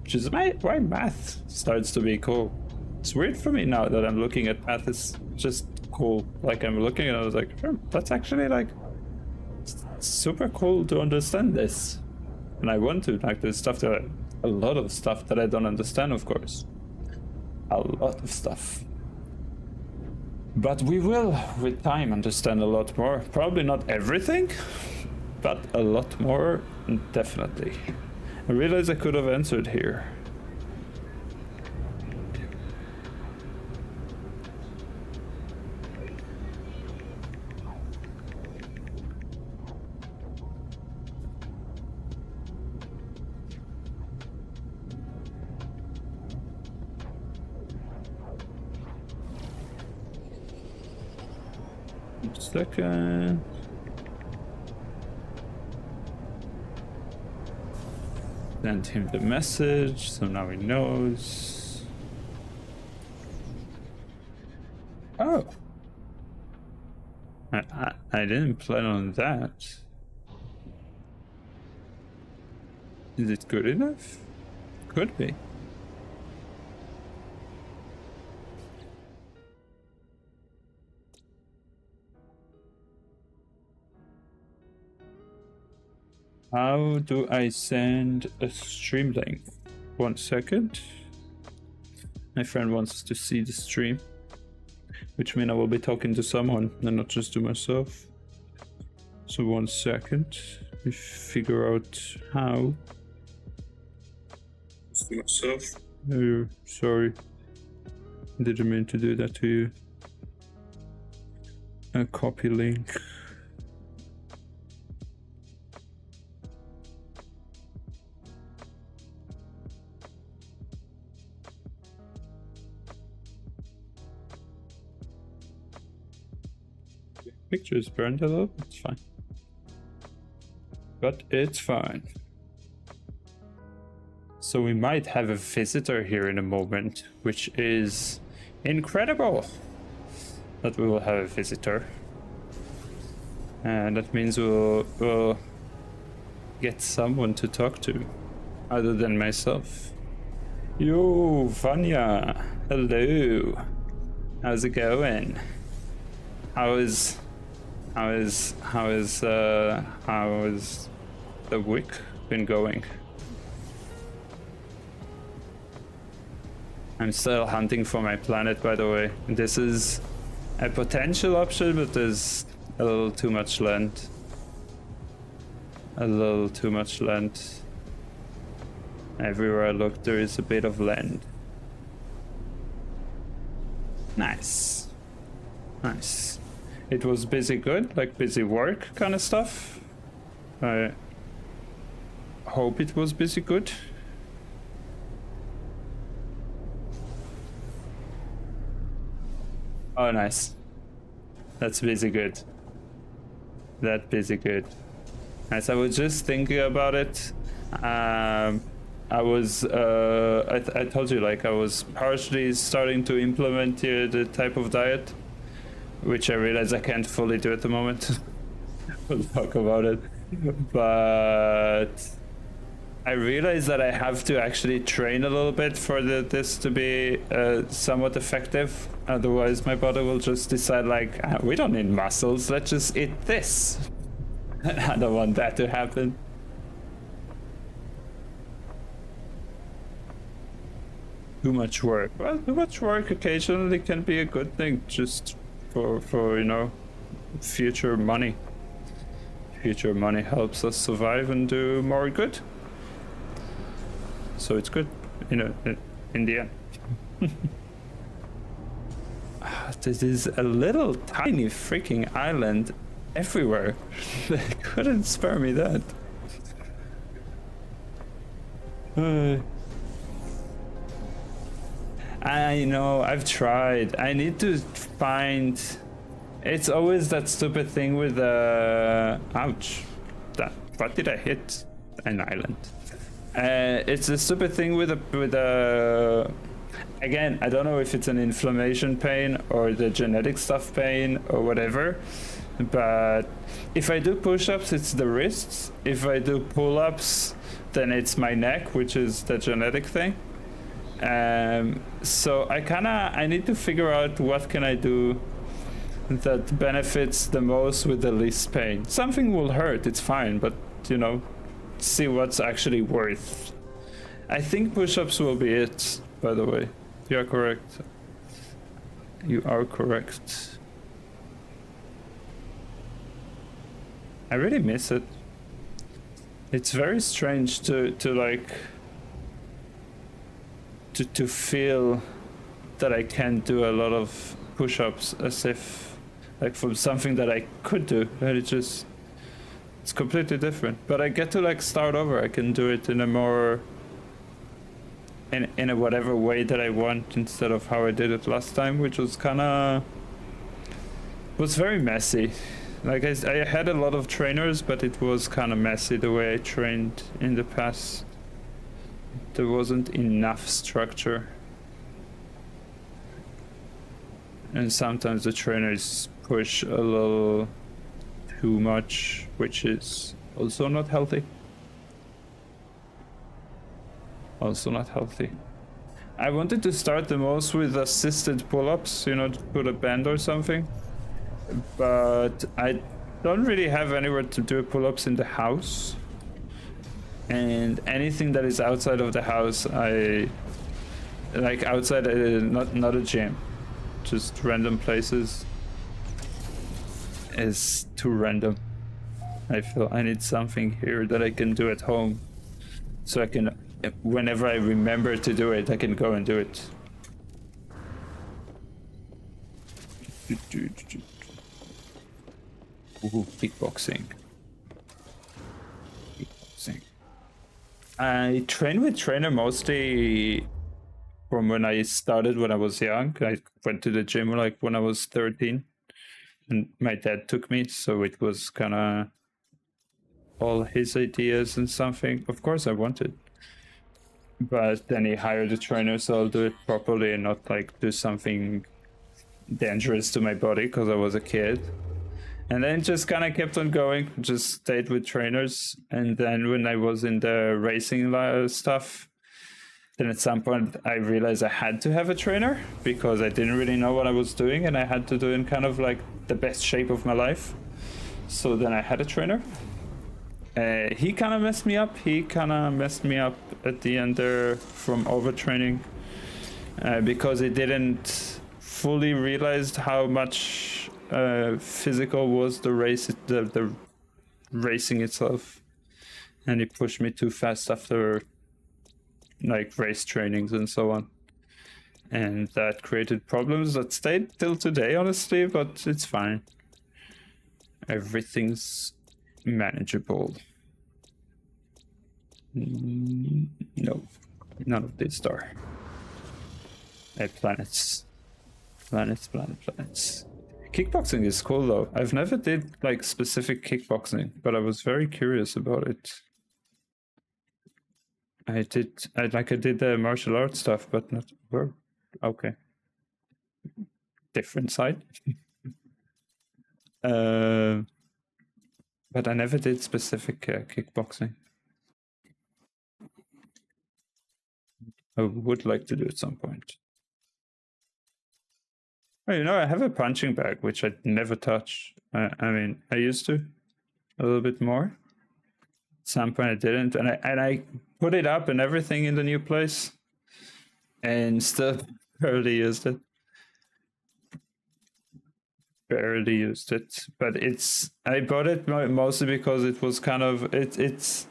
Which is why math starts to be cool. It's weird for me now that I'm looking at math. It's just cool. Like I'm looking and I was like, that's actually like super cool to understand this. And I want to, like, there's stuff that a lot of stuff that I don't understand, of course. A lot of stuff. But we will, with time, understand a lot more. Probably not everything, but a lot more, definitely. I realized I could have answered here. Second. Send him the message, so now he knows. Oh. I didn't plan on that. Is it good enough? Could be. How do I send a stream link? 1 second. My friend wants to see the stream, which means I will be talking to someone and not just to myself. So 1 second. We figure out how. Just to myself. Oh, sorry. Didn't mean to do that to you. A copy link. Picture is burned a little, it's fine. But it's fine. So we might have a visitor here in a moment, which is incredible that we will have a visitor. And that means we'll get someone to talk to other than myself. Yo, Vanya, hello. How's it going? How is the week been going? I'm still hunting for my planet, by the way. This is a potential option, but there's a little too much land. A little too much land. Everywhere I look, there is a bit of land. Nice. Nice. It was busy good, like busy work kind of stuff. I hope it was busy good. Oh, nice. That's busy good. That busy good. Nice. I was just thinking about it. I told you, like, I was partially starting to implement the type of diet, which I realize I can't fully do at the moment. We'll talk about it. But I realize that I have to actually train a little bit for this to be somewhat effective. Otherwise, my body will just decide, like, we don't need muscles, let's just eat this. I don't want that to happen. Too much work. Well, too much work occasionally can be a good thing, just for you know, future money. Future money helps us survive and do more good. So it's good, you know, in the end. This is a little tiny freaking island everywhere. They couldn't spare me that. I know, I've tried. I need to find... It's always that stupid thing with ouch. What did I hit? An island. It's a stupid thing with again, I don't know if it's an inflammation pain or the genetic stuff pain or whatever, but if I do push-ups, it's the wrists. If I do pull-ups, then it's my neck, which is the genetic thing. So I need to figure out what can I do that benefits the most with the least pain. Something will hurt, it's fine, but you know, see what's actually worth. I think push-ups will be it, by the way. You are correct. You are correct. I really miss it. It's very strange to feel that I can't do a lot of push-ups as if like from something that I could do, and it's completely different. But I get to like start over. I can do it in a more in a whatever way that I want instead of how I did it last time, which was was very messy. Like I had a lot of trainers, but it was kind of messy the way I trained in the past. There wasn't enough structure. And sometimes the trainers push a little too much, which is also not healthy. Also not healthy. I wanted to start the most with assisted pull-ups, you know, to put a band or something. But I don't really have anywhere to do pull-ups in the house. And anything that is outside of the house, I like outside, not a gym, just random places is too random. I feel I need something here that I can do at home, so I can, whenever I remember to do it, I can go and do it. Ooh, kickboxing. I train with trainer mostly from when I started when I was young. I went to the gym like when I was 13 and my dad took me, so it was kind of all his ideas and something. Of course I wanted, but then he hired a trainer, so I'll do it properly and not like do something dangerous to my body because I was a kid. And then just kind of kept on going, just stayed with trainers. And then when I was in the racing stuff, then at some point I realized I had to have a trainer because I didn't really know what I was doing and I had to do in kind of like the best shape of my life. So then I had a trainer. He kind of messed me up. He kind of messed me up at the end there from overtraining because it didn't fully realize how much physical was the race, the racing itself, and it pushed me too fast after like race trainings and so on, and that created problems that stayed till today, honestly, but it's fine. Everything's manageable. No, none of these are. Planets. Kickboxing is cool though. I've never did like specific kickboxing, but I was very curious about it. I did the martial arts stuff, but not okay. Different side. But I never did specific kickboxing. I would like to do at some point. Oh, you know, I have a punching bag, which I never touch. I mean, I used to a little bit more. At some point I didn't, and I put it up and everything in the new place, and still barely used it. But I bought it mostly because it was kind of it's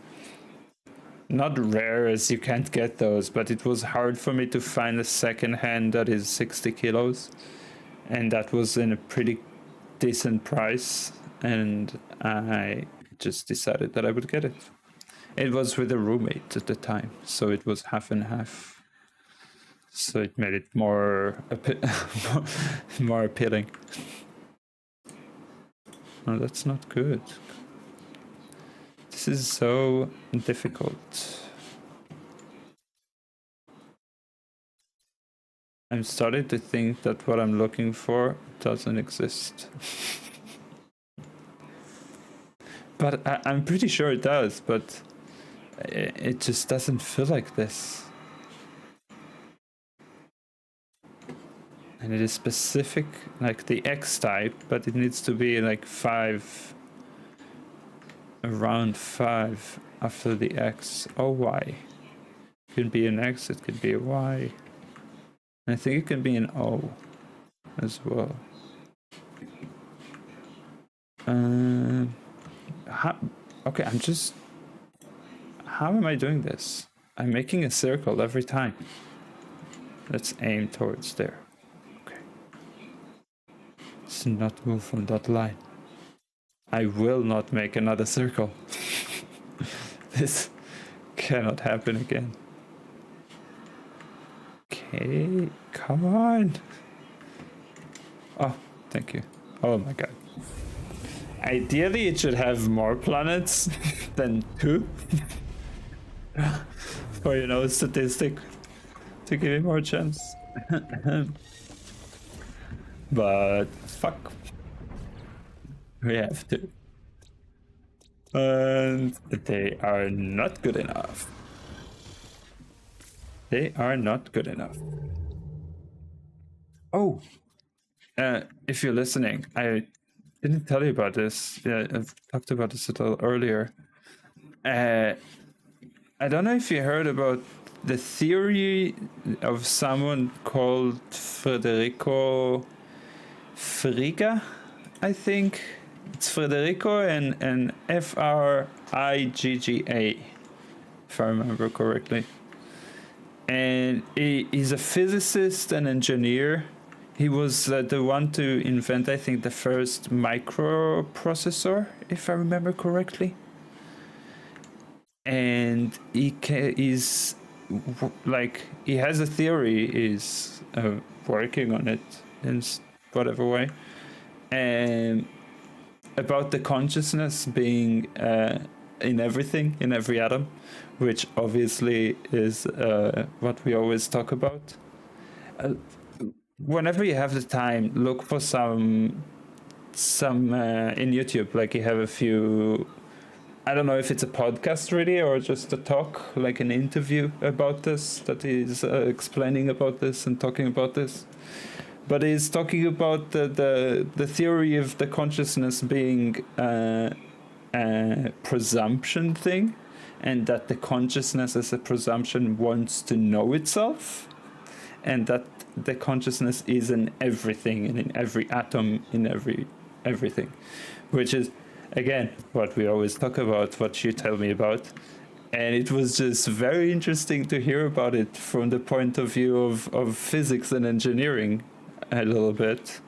not rare, as you can't get those, but it was hard for me to find a second hand that is 60 kilos, and that was in a pretty decent price, and I just decided that I would get it. It was with a roommate at the time, so it was half and half, so it made it more more appealing. Oh, that's not good. This is so difficult. I'm starting to think that what I'm looking for doesn't exist. But I'm pretty sure it does, but it just doesn't feel like this. And it is specific, like the X type, but it needs to be like 5, around 5 after the X or Y. It could be an X, it could be a Y. And I think it can be an O as well. Okay, how am I doing this? I'm making a circle every time. Let's aim towards there. Okay. Let's not move from that line. I will not make another circle. This cannot happen again. Okay, come on. Oh, thank you. Oh my god. Ideally, it should have more planets than 2. For, you know, a statistic to give it more chance. But fuck. We have to. And they are not good enough. They are not good enough. Oh, if you're listening, I didn't tell you about this. Yeah, I've talked about this a little earlier. I don't know if you heard about the theory of someone called Federico Frigga, I think. It's Federico and Frigga, if I remember correctly. And he's a physicist and engineer. He was the one to invent, I think, the first microprocessor, if I remember correctly. And he has a theory, is working on it in whatever way, and about the consciousness being in everything, in every atom, which obviously is what we always talk about. Whenever you have the time, look for some in YouTube. Like, you have a few. I don't know if it's a podcast really or just a talk, like an interview about this, that is explaining about this and talking about this. But he's talking about the theory of the consciousness being a presumption thing, and that the consciousness as a presumption wants to know itself, and that the consciousness is in everything and in every atom, in everything, which is again what we always talk about, what you tell me about. And it was just very interesting to hear about it from the point of view of physics and engineering a little bit.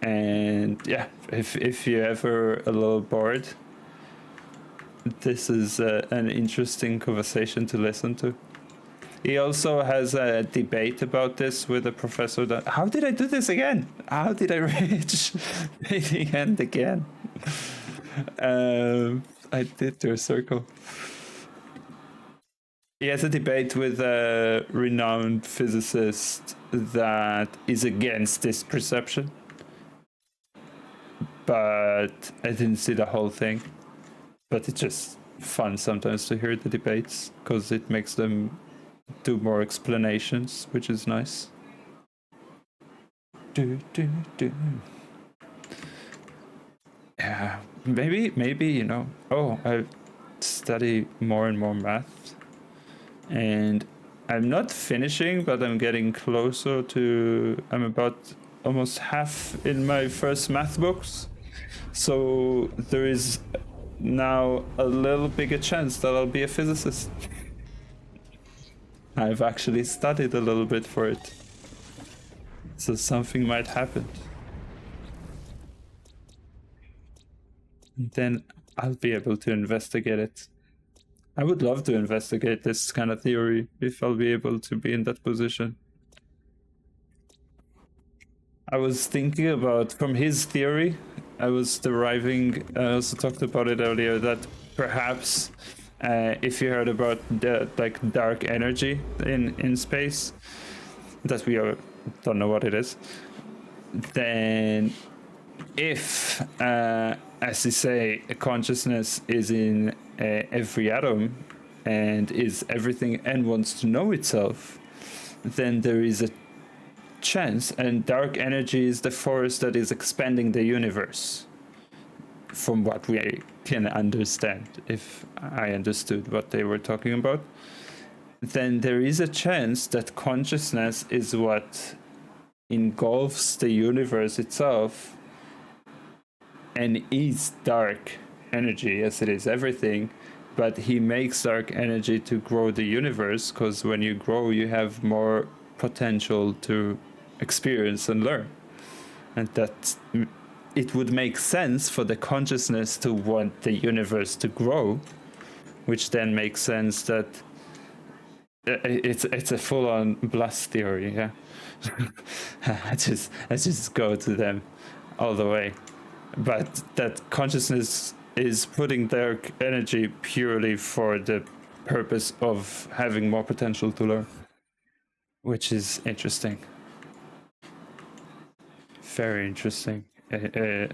And yeah, if you're ever a little bored, this is an interesting conversation to listen to. He also has a debate about this with a professor that, how did I do this again? How did I reach the end again? I did do a circle. He has a debate with a renowned physicist that is against this perception. But I didn't see the whole thing. But it's just fun sometimes to hear the debates, because it makes them do more explanations, which is nice. Yeah, maybe, you know, I study more and more math. And I'm not finishing, but I'm getting closer to, I'm about almost half in my first math books. So there is now a little bigger chance that I'll be a physicist. I've actually studied a little bit for it. So something might happen. And then I'll be able to investigate it. I would love to investigate this kind of theory if I'll be able to be in that position. I was thinking about, from his theory, I was deriving, I also talked about it earlier, that perhaps if you heard about the dark energy in space, that we don't know what it is, then if, as you say, a consciousness is in every atom and is everything and wants to know itself, then there is a chance, and dark energy is the force that is expanding the universe, from what we can understand, if I understood what they were talking about, then there is a chance that consciousness is what engulfs the universe itself and is dark energy, as it is everything, but he makes dark energy to grow the universe, because when you grow you have more potential to experience and learn, and that it would make sense for the consciousness to want the universe to grow, which then makes sense that it's a full-on blast theory. Yeah. I just go to them all the way, but that consciousness is putting dark energy purely for the purpose of having more potential to learn, which is interesting. Very interesting.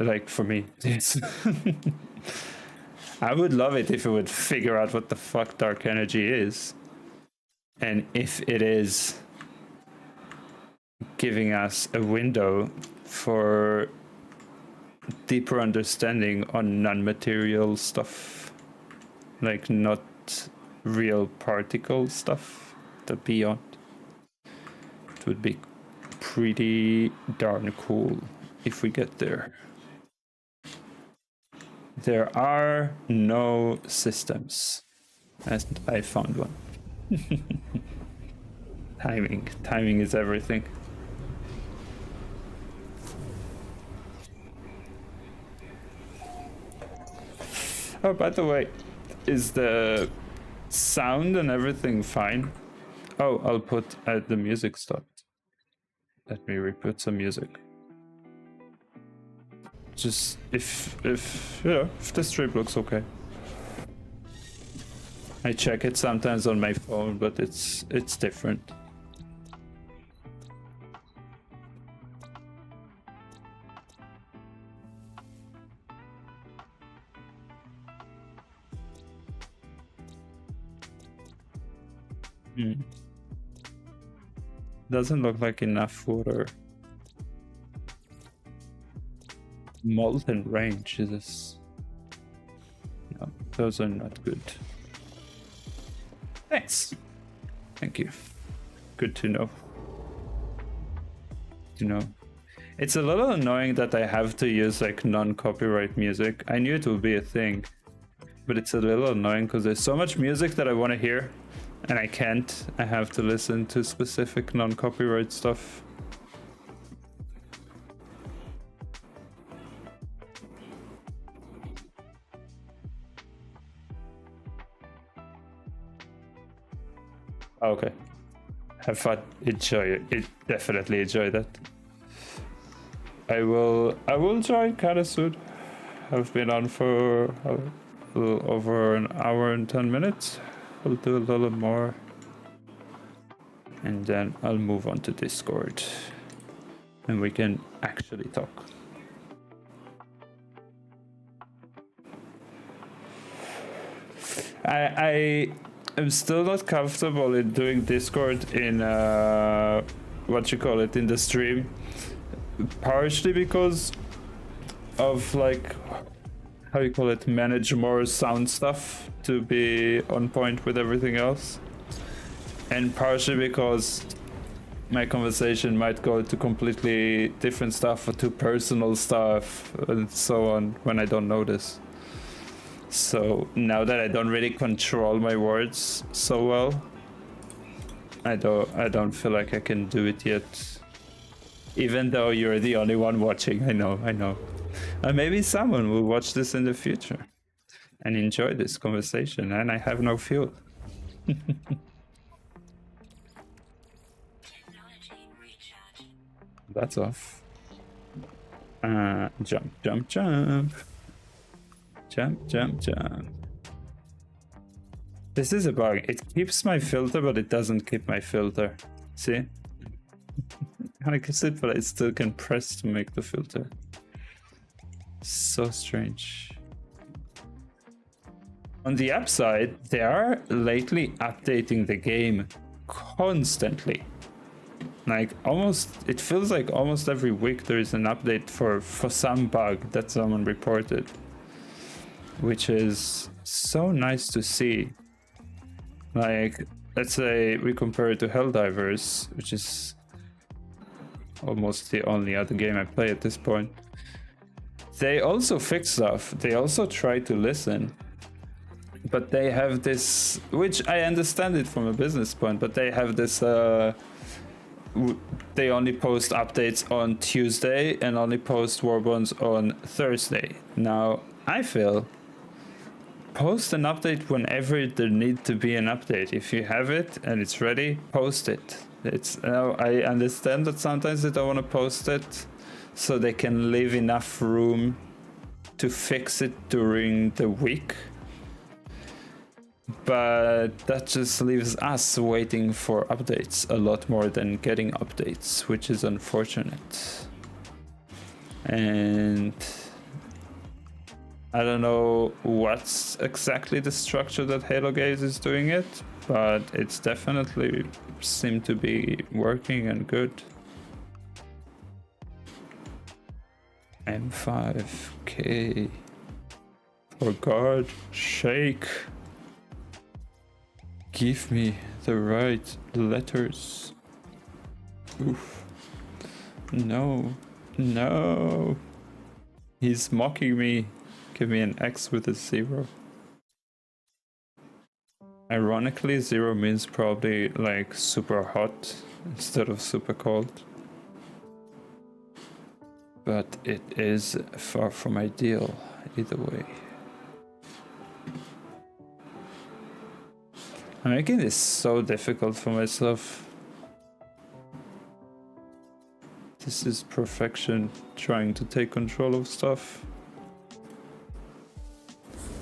Like for me, yes. I would love it if it would figure out what the fuck dark energy is, and if it is giving us a window for deeper understanding on non-material stuff, like not real particle stuff, the beyond. It would be pretty darn cool if we get there. There are no systems, and I found one. Timing is everything. Oh, by the way, is the sound and everything fine? Oh, I'll put the music stopped. Let me re-put some music. Just if the stream looks okay. I check it sometimes on my phone, but it's different. Doesn't look like enough water. Molten rain, Jesus. No, those are not good. Thanks. Thank you. Good to know. you know. It's a little annoying that I have to use like non-copyright music. I knew it would be a thing, but it's a little annoying because there's so much music that I want to hear and I can't. I have to listen to specific non-copyright stuff. Okay. Have fun. Enjoy it. Definitely enjoy that. I will join kinda soon. I've been on for a little over an hour and 10 minutes. I'll do a little more. And then I'll move on to Discord. And we can actually talk. I am still not comfortable in doing Discord in what you call it, in the stream, partially because of like, how you call it, manage more sound stuff to be on point with everything else, and partially because my conversation might go to completely different stuff or to personal stuff and so on when I don't notice. So now that I don't really control my words so well, I don't feel like I can do it yet. Even though you're the only one watching, I know. And maybe someone will watch this in the future and enjoy this conversation, and I have no fuel. That's off. Jump. Jump. This is a bug. It keeps my filter, but it doesn't keep my filter. See? I can sit, but I still can press to make the filter. So strange. On the upside, they are lately updating the game constantly. Like it feels like almost every week there is an update for some bug that someone reported, which is so nice to see. Like, let's say we compare it to Helldivers, which is almost the only other game I play at this point. They also fix stuff. They also try to listen. But they have this, which I understand it from a business point, but they have this, they only post updates on Tuesday and only post Warbones on Thursday. Now, I feel post an update whenever there needs to be an update. If you have it and it's ready, post it. I understand that sometimes they don't want to post it so they can leave enough room to fix it during the week. But that just leaves us waiting for updates a lot more than getting updates, which is unfortunate. And I don't know what's exactly the structure that Halo Gaze is doing it, but it's definitely seemed to be working and good. M5K for God, shake. Give me the right letters. Oof. No. He's mocking me. Give me an X with a 0. Ironically, 0 means probably like super hot instead of super cold. But it is far from ideal either way. I'm making this so difficult for myself. This is perfection, trying to take control of stuff.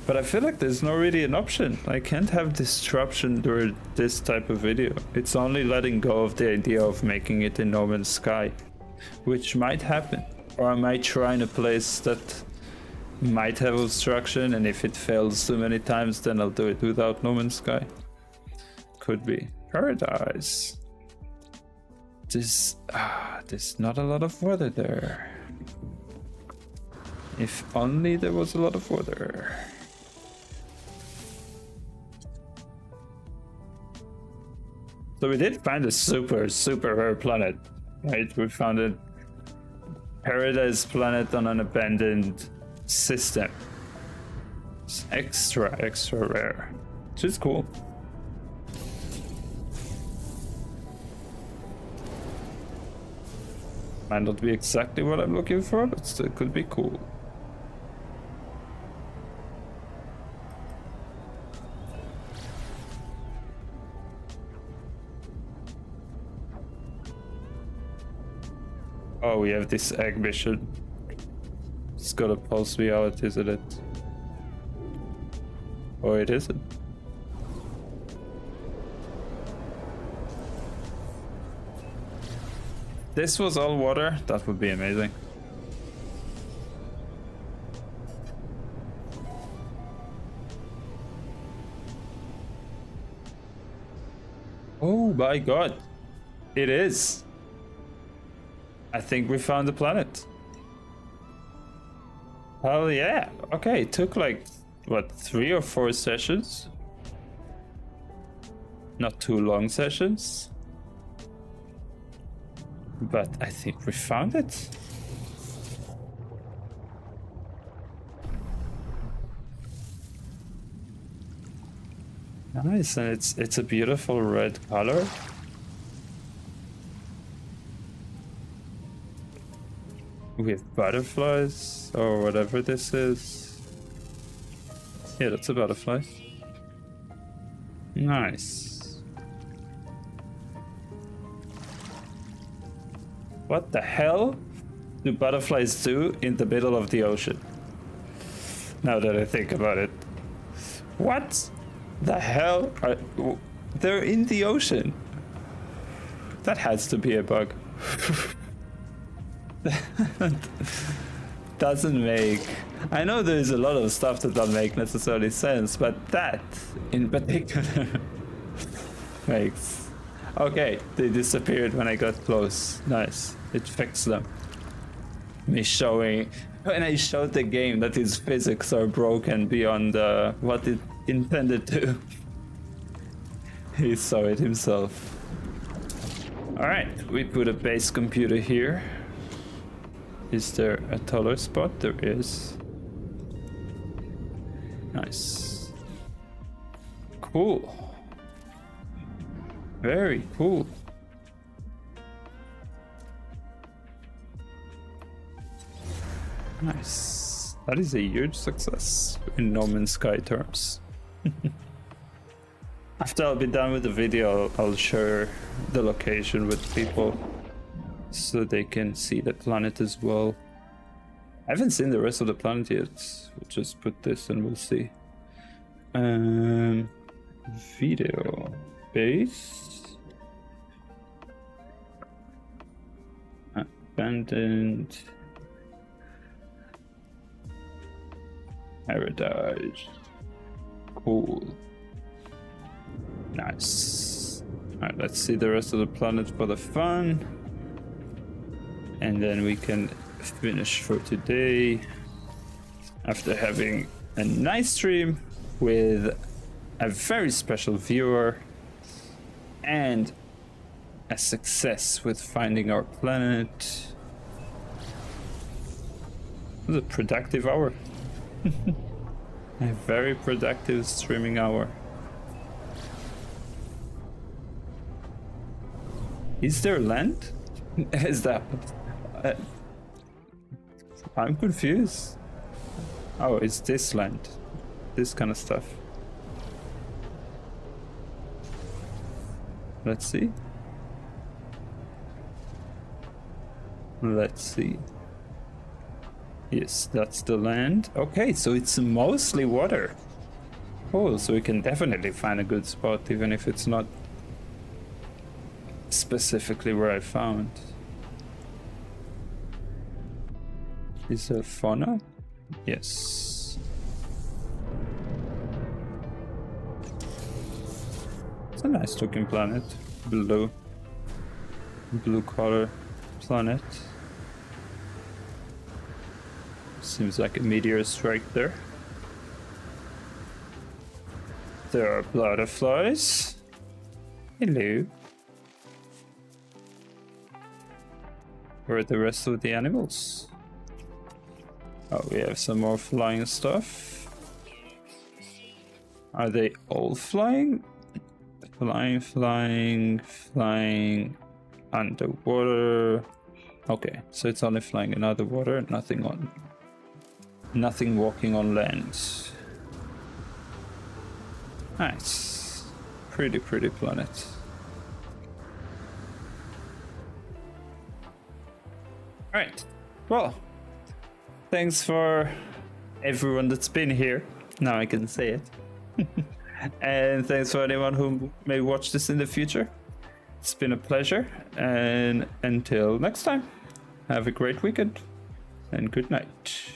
But I feel like there's not really an option. I can't have disruption during this type of video. It's only letting go of the idea of making it in No Man's Sky, which might happen. Or I might try in a place that might have obstruction, and if it fails too many times, then I'll do it without No Man's Sky. Could be. Paradise. There's not a lot of weather there. If only there was a lot of weather. So we did find a super rare planet. Right, we found a paradise planet on an abandoned system. It's extra rare, which is cool. Might not be exactly what I'm looking for, but still could be cool. Oh, we have this egg mission. It's gotta pulse me out, isn't it? Oh, it isn't. This was all water? That would be amazing. Oh my god. It is. I think we found the planet. Hell yeah. Okay, it took like, what, 3 or 4 sessions? Not too long sessions. But I think we found it. Nice, and it's a beautiful red color. We have butterflies, or whatever this is. Yeah, that's a butterfly. Nice. What the hell do butterflies do in the middle of the ocean? Now that I think about it. What the hell? They're in the ocean. That has to be a bug. Doesn't make... I know there's a lot of stuff that doesn't make necessarily sense, but that in particular makes... Okay, they disappeared when I got close. Nice. It fixed them. Me showing... When I showed the game that its physics are broken beyond what it intended to. He saw it himself. Alright, we put a base computer here. Is there a taller spot? There is. Nice. Cool. Very cool. Nice. That is a huge success in No Man's Sky terms. After I'll be done with the video, I'll share the location with people so they can see the planet as well. I haven't seen the rest of the planet yet. We'll just put this and we'll see. Video base. Abandoned paradise. Cool. Nice. Alright, let's see the rest of the planet for the fun. And then we can finish for today after having a nice stream with a very special viewer and a success with finding our planet. It was a productive hour. A very productive streaming hour. Is there land? Is that... I'm confused. Oh, it's this land. This kind of stuff. Let's see. Let's see. Yes, that's the land. Okay, so it's mostly water. Oh, so we can definitely find a good spot, even if it's not specifically where I found. Is there fauna? Yes. It's a nice looking planet. Blue color planet. Seems like a meteor strike there. There are butterflies. Hello. Where are the rest of the animals? Oh, we have some more flying stuff. Are they all flying? Flying underwater. Okay, so it's only flying in underwater, nothing walking on land. Nice. Pretty planet. Alright. Well, thanks for everyone that's been here. Now I can say it. And thanks for anyone who may watch this in the future. It's been a pleasure. And until next time, have a great weekend and good night.